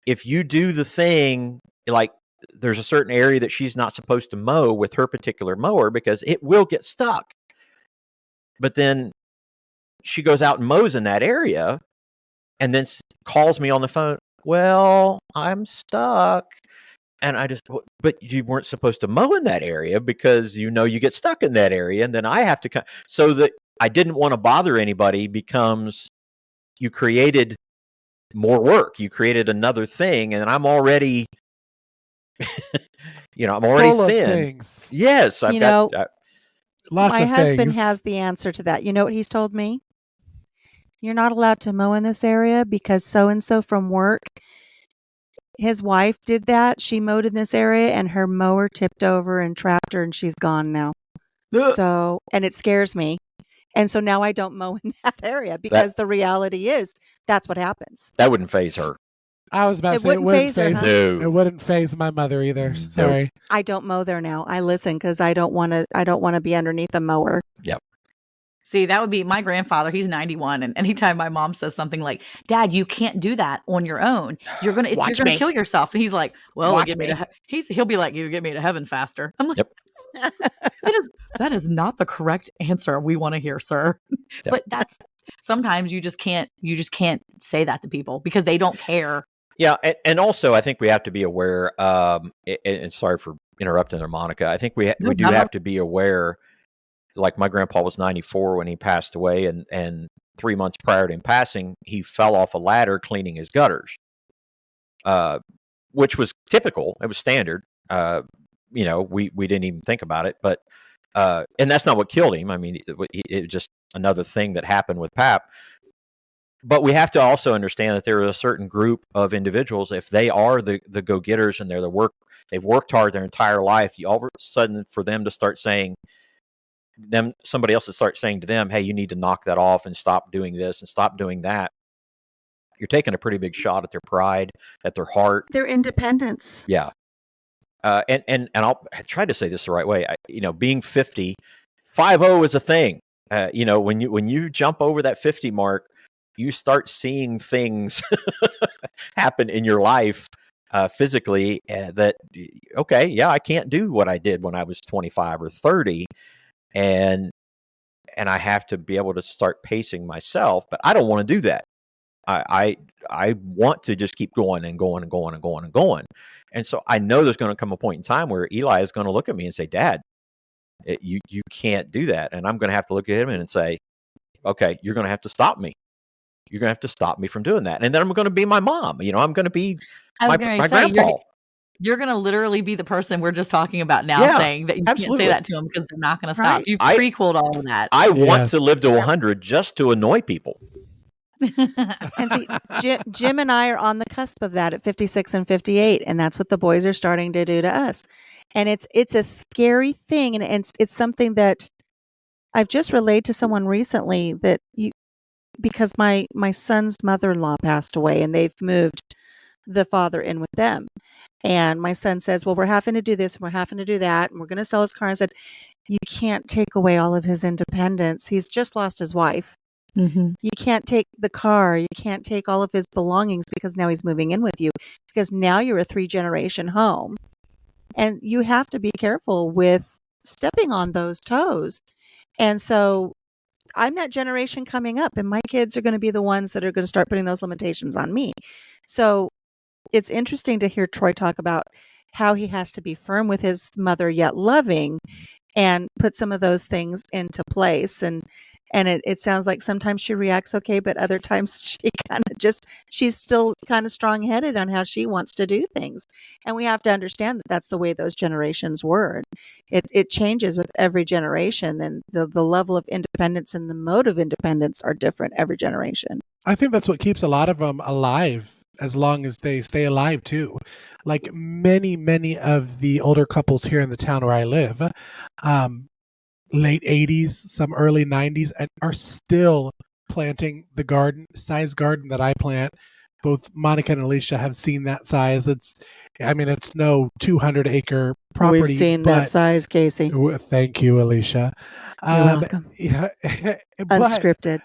if you do the thing, like there's a certain area that she's not supposed to mow with her particular mower because it will get stuck. But then she goes out and mows in that area and then calls me on the phone. Well, I'm stuck. And I just, but you weren't supposed to mow in that area because you get stuck in that area. And then I have to come. So that I didn't want to bother anybody becomes you created more work. You created another thing. And I'm already, I'm already Full of thin. things. Yes. You know, Lots my of husband things. has the answer to that. You know what he's told me? You're not allowed to mow in this area because so-and-so from work, his wife did that. She mowed in this area and her mower tipped over and trapped her and she's gone now. So, and it scares me. And so now I don't mow in that area because the reality is that's what happens. That wouldn't faze her. I was about to It say it wouldn't wouldn't faze her, phase huh? No. It wouldn't phase my mother either. Sorry. I don't mow there now. I listen because I don't want to be underneath a mower. See, that would be my grandfather. He's 91. And anytime my mom says something like, Dad, you can't do that on your own. You're going to kill yourself. And he's like, well, he'll be like, you get me to heaven faster. I'm like, Yep. that is not the correct answer we want to hear, sir. Yep. But sometimes you just can't say that to people because they don't care. Yeah. And also I think we have to be aware, and sorry for interrupting there, Monica. I think we do have to be aware. Like my grandpa was 94 when he passed away, and 3 months prior to him passing, he fell off a ladder cleaning his gutters, which was typical. It was standard. We didn't even think about it, but and that's not what killed him. I mean, it was just another thing that happened with Pap. But we have to also understand that there is a certain group of individuals, if they are the go-getters and they've worked hard their entire life, all of a sudden for them to start saying, somebody else to start saying to them, hey, you need to knock that off and stop doing this and stop doing that. You're taking a pretty big shot at their pride, at their heart, Their independence. Yeah. And I'll try to say this the right way. Being 50, 50 is a thing. When you jump over that 50 mark, you start seeing things happen in your life physically that, okay, yeah, I can't do what I did when I was 25 or 30. And I have to be able to start pacing myself, but I don't want to do that. I want to just keep going and going and going and going and going. And so I know there's going to come a point in time where Eli is going to look at me and say, Dad, you can't do that. And I'm going to have to look at him and say, okay, you're going to have to stop me. You're going to have to stop me from doing that. And then I'm going to be my mom. I'm going to be my grandpa. You're going to literally be the person we're just talking about now, saying that you can't say that to them because they're not going to stop. You've prequeled all of that. I want to live to 100 just to annoy people. And see, Jim and I are on the cusp of that at 56 and 58, and that's what the boys are starting to do to us. And it's a scary thing, and it's something that I've just relayed to someone recently because my son's mother-in-law passed away, and they've moved the father in with them. And my son says, well, we're having to do this, and we're having to do that, and we're going to sell his car. I said, you can't take away all of his independence. He's just lost his wife. Mm-hmm. You can't take the car. You can't take all of his belongings because now he's moving in with you, because now you're a 3-generation home. And you have to be careful with stepping on those toes. And so I'm that generation coming up, and my kids are going to be the ones that are going to start putting those limitations on me. So it's interesting to hear Troy talk about how he has to be firm with his mother, yet loving, and put some of those things into place. And it sounds like sometimes she reacts okay, but other times she's still kind of strong-headed on how she wants to do things. And we have to understand that that's the way those generations were. It changes with every generation, and the level of independence and the mode of independence are different every generation. I think that's what keeps a lot of them alive as long as they stay alive too. Like many of the older couples here in the town where I live, late 80s, some early 90s, and are still planting the size garden that I plant. Both Monica and Alicia have seen that size. It's no 200-acre property. We've seen that size, Cayce. Thank you, Alicia. You're welcome. Yeah, Unscripted.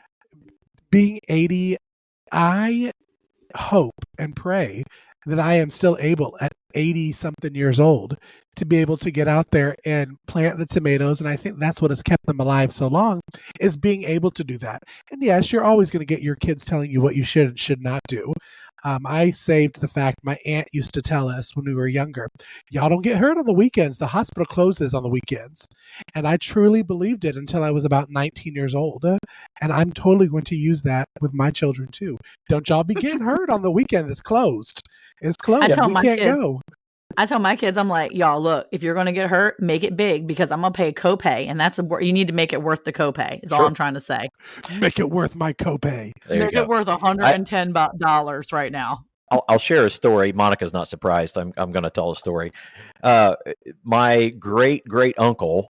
Being 80, I hope and pray that I am still able at 80-something years old to be able to get out there and plant the tomatoes. And I think that's what has kept them alive so long, is being able to do that. And yes, you're always going to get your kids telling you what you should and should not do. I saved the fact my aunt used to tell us when we were younger, y'all don't get hurt on the weekends. The hospital closes on the weekends. And I truly believed it until I was about 19 years old. And I'm totally going to use that with my children too. Don't y'all be getting hurt on the weekend that's closed. It's closed. We can't go. I tell my kids, I'm like, y'all, look, if you're going to get hurt, make it big, because I'm going to pay a copay. And you need to make it worth the copay is all I'm trying to say. Make it worth my copay. Make it worth $110 right now. I'll share a story. Monica's not surprised. I'm going to tell a story. My great uncle,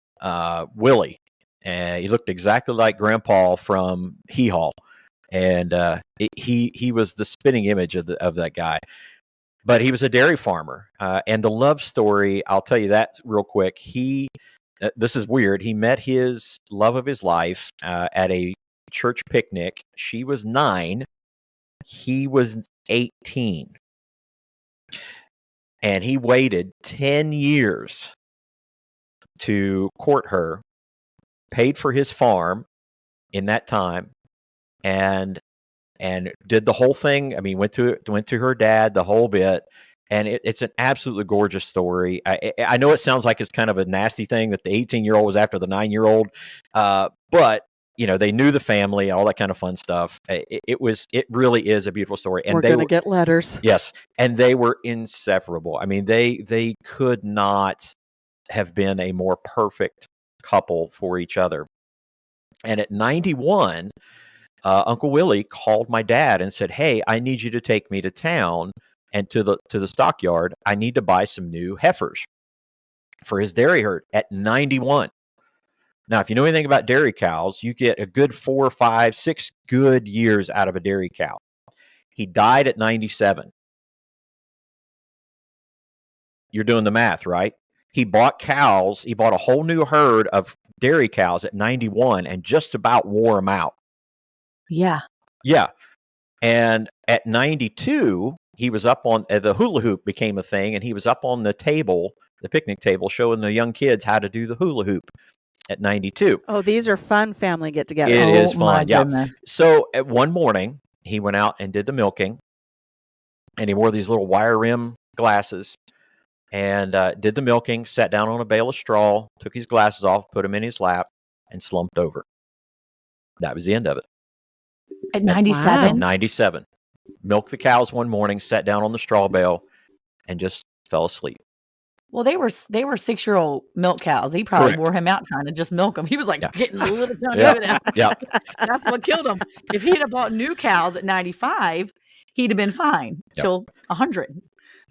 Willie, he looked exactly like Grandpa from Hee Haw. And he was the spitting image of that guy. But he was a dairy farmer. And the love story, I'll tell you that real quick. This is weird. He met his love of his life at a church picnic. She was 9. He was 18. And he waited 10 years to court her, paid for his farm in that time, and did the whole thing. I mean, went to her dad, the whole bit. And it's an absolutely gorgeous story. I know it sounds like it's kind of a nasty thing that the 18-year-old was after the 9-year-old. But, they knew the family, all that kind of fun stuff. It really is a beautiful story. And we're going to get letters. Yes. And they were inseparable. I mean, they could not have been a more perfect couple for each other. And at 91, Uncle Willie called my dad and said, "Hey, I need you to take me to town and to the stockyard. I need to buy some new heifers for his dairy herd." At 91. Now, if you know anything about dairy cows, you get a good 4, 5, 6 good years out of a dairy cow. He died at 97. You're doing the math, right? He bought cows. He bought a whole new herd of dairy cows at 91 and just about wore them out. Yeah. Yeah. And at 92, he was up on the hula hoop became a thing, and he was up on the table, the picnic table, showing the young kids how to do the hula hoop at 92. Oh, these are fun family get-togethers. It is my fun. Yeah. goodness. So at one morning, he went out and did the milking, and he wore these little wire rim glasses and did the milking, sat down on a bale of straw, took his glasses off, put them in his lap, and slumped over. That was the end of it. At 97? 97. Milked the cows one morning, sat down on the straw bale, and just fell asleep. Well, they were 6-year-old milk cows. He probably Correct. wore him out trying to just milk them. He was like getting a little tongue Yeah. over there. Yeah. That's what killed him. If he'd have bought new cows at 95, he'd have been fine till 100.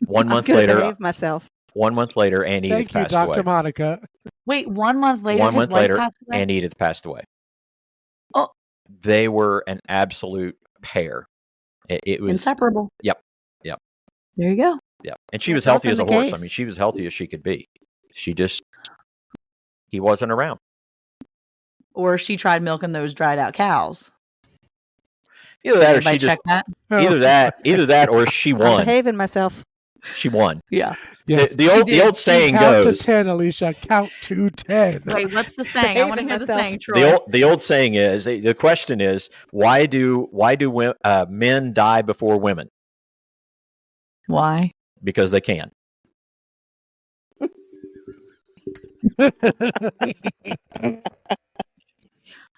1 month I'm gonna later, behave myself. 1 month later, Ann Edith Thank you, passed Dr. away. Monica. Wait, 1 month later, 1 his month wife later, passed away? Ann Edith passed away. Oh. They were an absolute pair. It was Inseparable. Yep. There you go. Yeah, and she was That's healthy as a often the horse. I case. mean, she was healthy as she could be. He wasn't around. Or she tried milking those dried out cows. Either that, or Anybody she just check that? either that, or she I'm won. behaving myself. She won. Yeah. Yes. The old saying Count goes. to 10, Alicia. Count to 10. Wait, what's the saying? I want to hear the myself. saying, Troy. The old saying is, the question is, why do men die before women? Why? Because they can.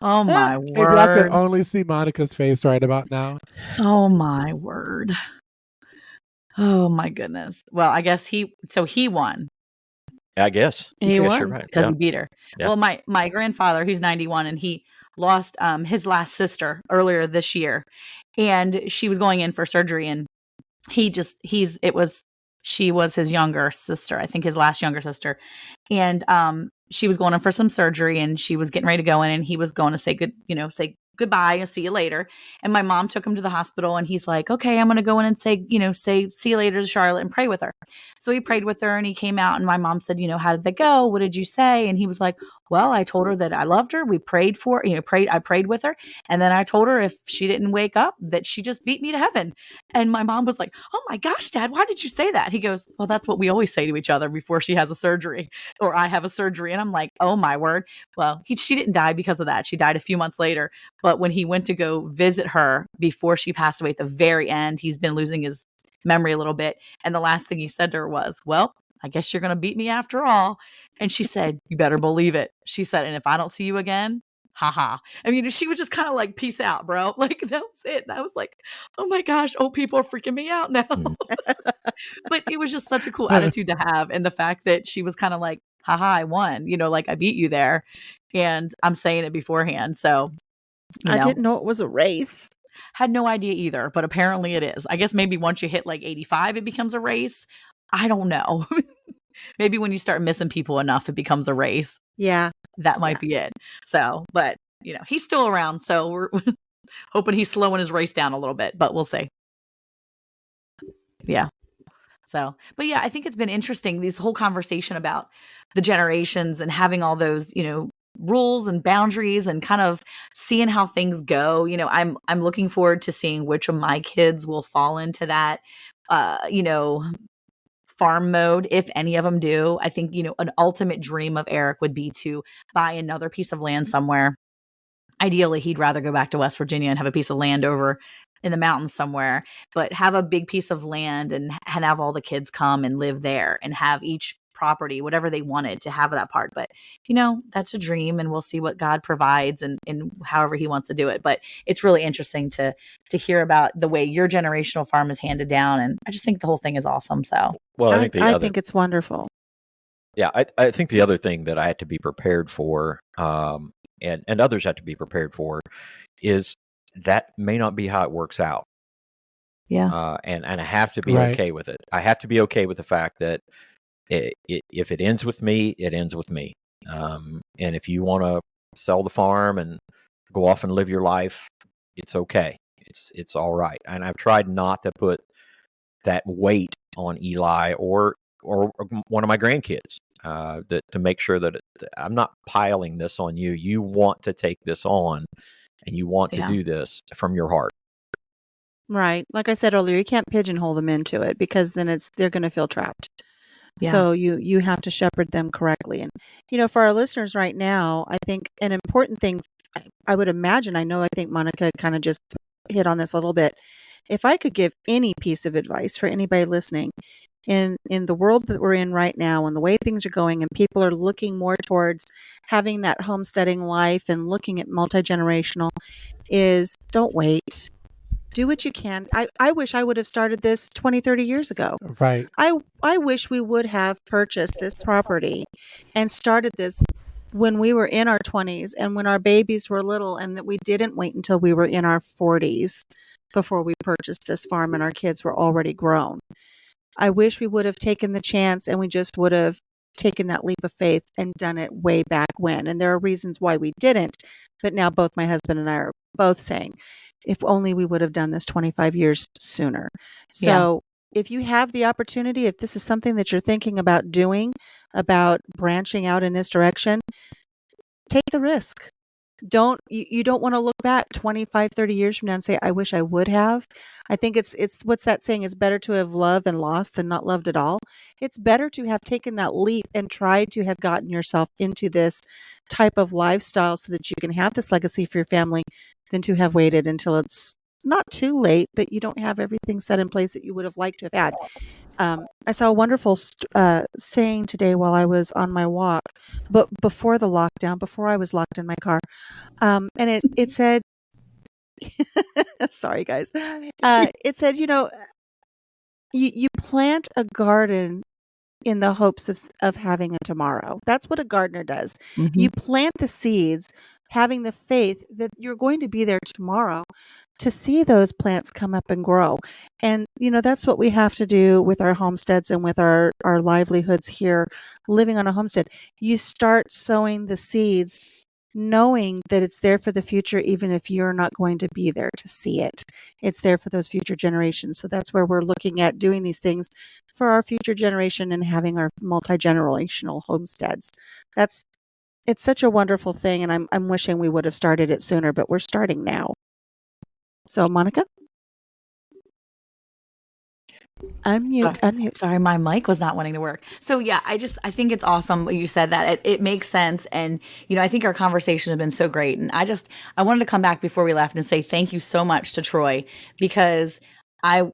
Oh my If y'all could word. only see Monica's face right about now. Oh my word. Oh my goodness. Well, I guess he won I guess. He Yes, won. you're right. because Yeah. he beat her. Yeah. Well, my grandfather, he's 91, and he lost his last sister earlier this year, and she was going in for surgery, and she was his younger sister, I think his last younger sister, and she was going in for some surgery, and she was getting ready to go in, and he was going to say goodbye, I'll see you later. And my mom took him to the hospital, and he's like, okay, I'm going to go in and say see you later to Charlotte and pray with her. So he prayed with her, and he came out, and my mom said, how did that go? What did you say? And he was like, well, I told her that I loved her. We prayed I prayed with her. And then I told her if she didn't wake up, that she just beat me to heaven. And my mom was like, oh my gosh, Dad, why did you say that? He goes, well, that's what we always say to each other before she has a surgery or I have a surgery. And I'm like, oh my word. Well, she didn't die because of that. She died a few months later. But when he went to go visit her before she passed away at the very end, he's been losing his memory a little bit. And the last thing he said to her was, well, I guess you're going to beat me after all. And she said, you better believe it. She said, and if I don't see you again, haha. I mean, she was just kind of like, peace out, bro. Like, that was it. And I was like, oh my gosh, old people are freaking me out now. But it was just such a cool attitude to have. And the fact that she was kind of like, haha, I won, like I beat you there. And I'm saying it beforehand. So I didn't know it was a race. had no idea either, but apparently it is. I guess maybe once you hit like 85, it becomes a race. I don't know. Maybe when you start missing people enough, it becomes a race. Yeah. That might be it. So, but he's still around. So we're hoping he's slowing his race down a little bit, but we'll see. Yeah. So, but yeah, I think it's been interesting, this whole conversation about the generations and having all those, rules and boundaries and kind of seeing how things go. I'm looking forward to seeing which of my kids will fall into that, farm mode, if any of them do. I think, an ultimate dream of Eric would be to buy another piece of land somewhere. Ideally, he'd rather go back to West Virginia and have a piece of land over in the mountains somewhere, but have a big piece of land and have all the kids come and live there and have each property, whatever they wanted, to have that part. But, that's a dream, and we'll see what God provides and however he wants to do it. But it's really interesting to hear about the way your generational farm is handed down. And I just think the whole thing is awesome. So, Well, I think it's wonderful. Yeah, I think the other thing that I had to be prepared for, and others had to be prepared for, is that may not be how it works out. yeah. And I have to be Right. okay with it. I have to be okay with the fact that if it ends with me, it ends with me. And if you want to sell the farm and go off and live your life, it's okay. It's all right. And I've tried not to put that weight on Eli or one of my grandkids, to make sure that I'm not piling this on you. You want to take this on, and you want to do this from your heart. Right. Like I said earlier, you can't pigeonhole them into it, because then they're going to feel trapped. Yeah. So you have to shepherd them correctly. And, for our listeners right now, I think an important thing, I would imagine, I think Monica kind of just hit on this a little bit. If I could give any piece of advice for anybody listening, in the world that we're in right now, and the way things are going, and people are looking more towards having that homesteading life and looking at multi-generational, is don't wait. Do what you can. I wish I would have started this 20, 30 years ago. Right. I wish we would have purchased this property and started this when we were in our 20s and when our babies were little, and that we didn't wait until we were in our 40s before we purchased this farm and our kids were already grown. I wish we would have taken the chance, and we just would have taken that leap of faith and done it way back when. And there are reasons why we didn't, but now both my husband and I are both saying, if only we would have done this 25 years sooner. So if you have the opportunity, if this is something that you're thinking about doing, about branching out in this direction, take the risk. You don't want to look back 25, 30 years from now and say, I wish I would have. I think it's what's that saying? It's better to have loved and lost than not loved at all. It's better to have taken that leap and tried to have gotten yourself into this type of lifestyle so that you can have this legacy for your family, than to have waited until it's not too late, but you don't have everything set in place that you would have liked to have had. I saw a wonderful saying today while I was on my walk, but before the lockdown, before I was locked in my car. And it said, sorry guys, it said, you plant a garden in the hopes of having a tomorrow. That's what a gardener does. Mm-hmm. You plant the seeds, having the faith that you're going to be there tomorrow to see those plants come up and grow. And, that's what we have to do with our homesteads and with our livelihoods here, living on a homestead. You start sowing the seeds, knowing that it's there for the future, even if you're not going to be there to see it. It's there for those future generations. So that's where we're looking at doing these things for our future generation and having our multi-generational homesteads. It's such a wonderful thing, and I'm wishing we would have started it sooner, but we're starting now. So, Monica? Unmute. Sorry, my mic was not wanting to work. So yeah, I think it's awesome what you said, that it makes sense. And, I think our conversation has been so great. And I wanted to come back before we left and say thank you so much to Troy, because I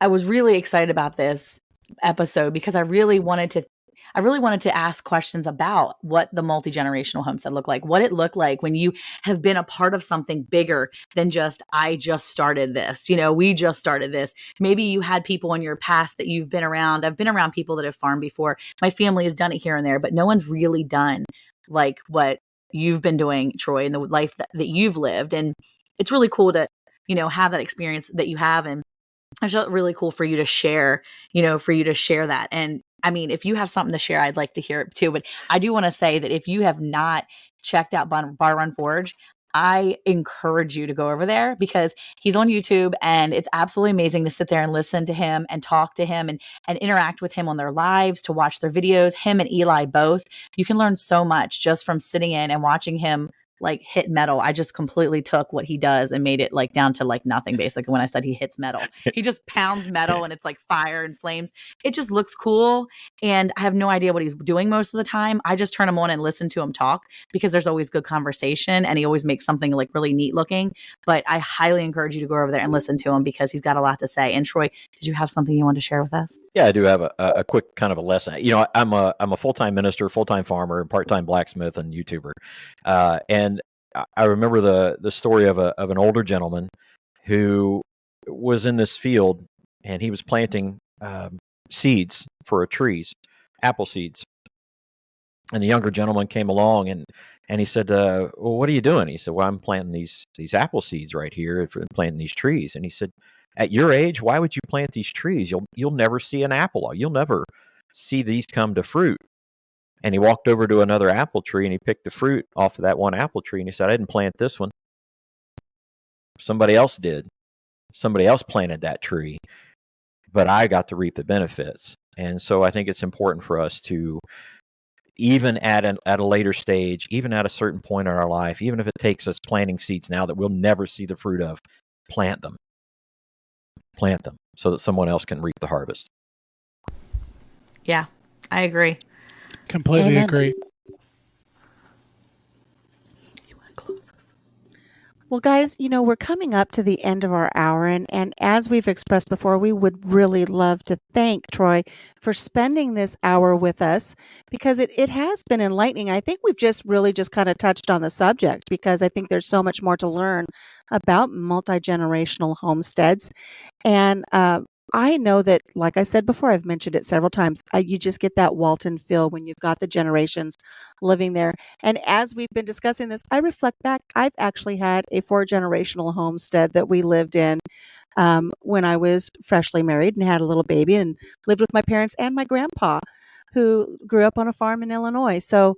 was really excited about this episode, because I really wanted to ask questions about what the multi-generational homestead looked like, what it looked like when you have been a part of something bigger than just, I just started this, we just started this. Maybe you had people in your past that you've been around. I've been around people that have farmed before. My family has done it here and there, but no one's really done like what you've been doing, Troy, and the life that you've lived. And it's really cool to, have that experience that you have. And it's really cool for you to share, that. And I mean, if you have something to share, I'd like to hear it too. But I do want to say that if you have not checked out Bar Run Forge, I encourage you to go over there, because he's on YouTube, and it's absolutely amazing to sit there and listen to him and talk to him and interact with him on their lives, to watch their videos, him and Eli both. You can learn so much just from sitting in and watching him like hit metal. I just completely took what he does and made it like down to like nothing. Basically, when I said he hits metal, he just pounds metal and it's like fire and flames. It just looks cool. And I have no idea what he's doing most of the time. I just turn him on and listen to him talk, because there's always good conversation, and he always makes something like really neat looking. But I highly encourage you to go over there and listen to him, because he's got a lot to say. And Troy, did you have something you wanted to share with us? Yeah, I do have a quick kind of a lesson. I'm a full-time minister, full-time farmer, part-time blacksmith, and YouTuber. And I remember the story of an older gentleman who was in this field, and he was planting seeds for trees, apple seeds. And the younger gentleman came along and he said, well, what are you doing? He said, well, I'm planting these apple seeds right here, for planting these trees. And he said, at your age, why would you plant these trees? You'll never see an apple. You'll never see these come to fruit. And he walked over to another apple tree and he picked the fruit off of that one apple tree. And he said, I didn't plant this one. Somebody else did. Somebody else planted that tree, but I got to reap the benefits. And so I think it's important for us to, even at a later stage, even at a certain point in our life, even if it takes us planting seeds now that we'll never see the fruit of, plant them so that someone else can reap the harvest. Yeah, I agree. Completely agree. Well, guys, we're coming up to the end of our hour, and as we've expressed before, we would really love to thank Troy for spending this hour with us, because it has been enlightening. I think we've just kind of touched on the subject, because I think there's so much more to learn about multi-generational homesteads. And I know that, like I said before, I've mentioned it several times, you just get that Walton feel when you've got the generations living there. And as we've been discussing this, I reflect back, I've actually had a 4-generational homestead that we lived in when I was freshly married and had a little baby, and lived with my parents and my grandpa, who grew up on a farm in Illinois. So,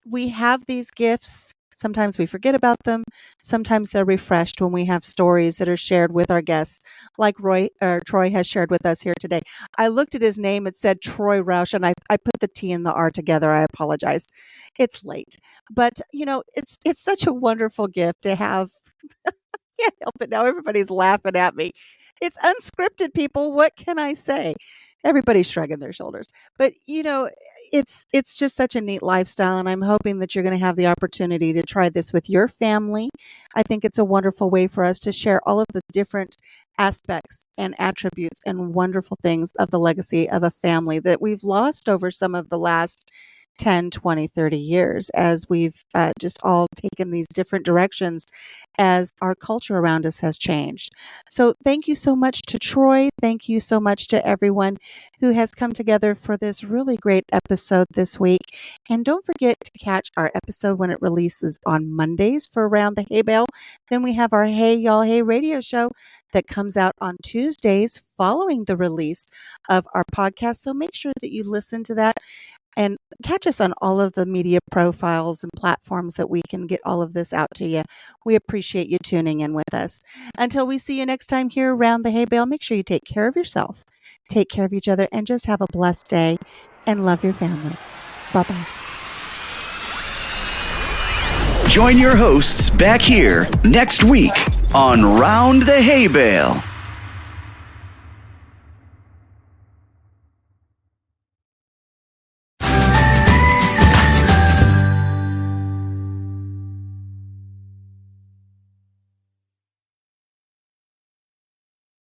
we have these gifts. Sometimes we forget about them. Sometimes they're refreshed when we have stories that are shared with our guests, like Troy has shared with us here today. I looked at his name. It said Troy Roush, and I put the T and the R together. I apologize. It's late. But, it's such a wonderful gift to have. Can't help it now. Everybody's laughing at me. It's unscripted, people. What can I say? Everybody's shrugging their shoulders. But, it's just such a neat lifestyle, and I'm hoping that you're going to have the opportunity to try this with your family. I think it's a wonderful way for us to share all of the different aspects and attributes and wonderful things of the legacy of a family that we've lost over some of the last 10, 20, 30 years, as we've just all taken these different directions as our culture around us has changed. So thank you so much to Troy. Thank you so much to everyone who has come together for this really great episode this week. And don't forget to catch our episode when it releases on Mondays for Around the Hay Bale. Then we have our Hey Y'all Hey radio show that comes out on Tuesdays following the release of our podcast. So make sure that you listen to that. And catch us on all of the media profiles and platforms that we can get all of this out to you. We appreciate you tuning in with us. Until we see you next time here around the Hay Bale, make sure you take care of yourself, take care of each other, and just have a blessed day and love your family. Bye-bye. Join your hosts back here next week on Round the Hay Bale.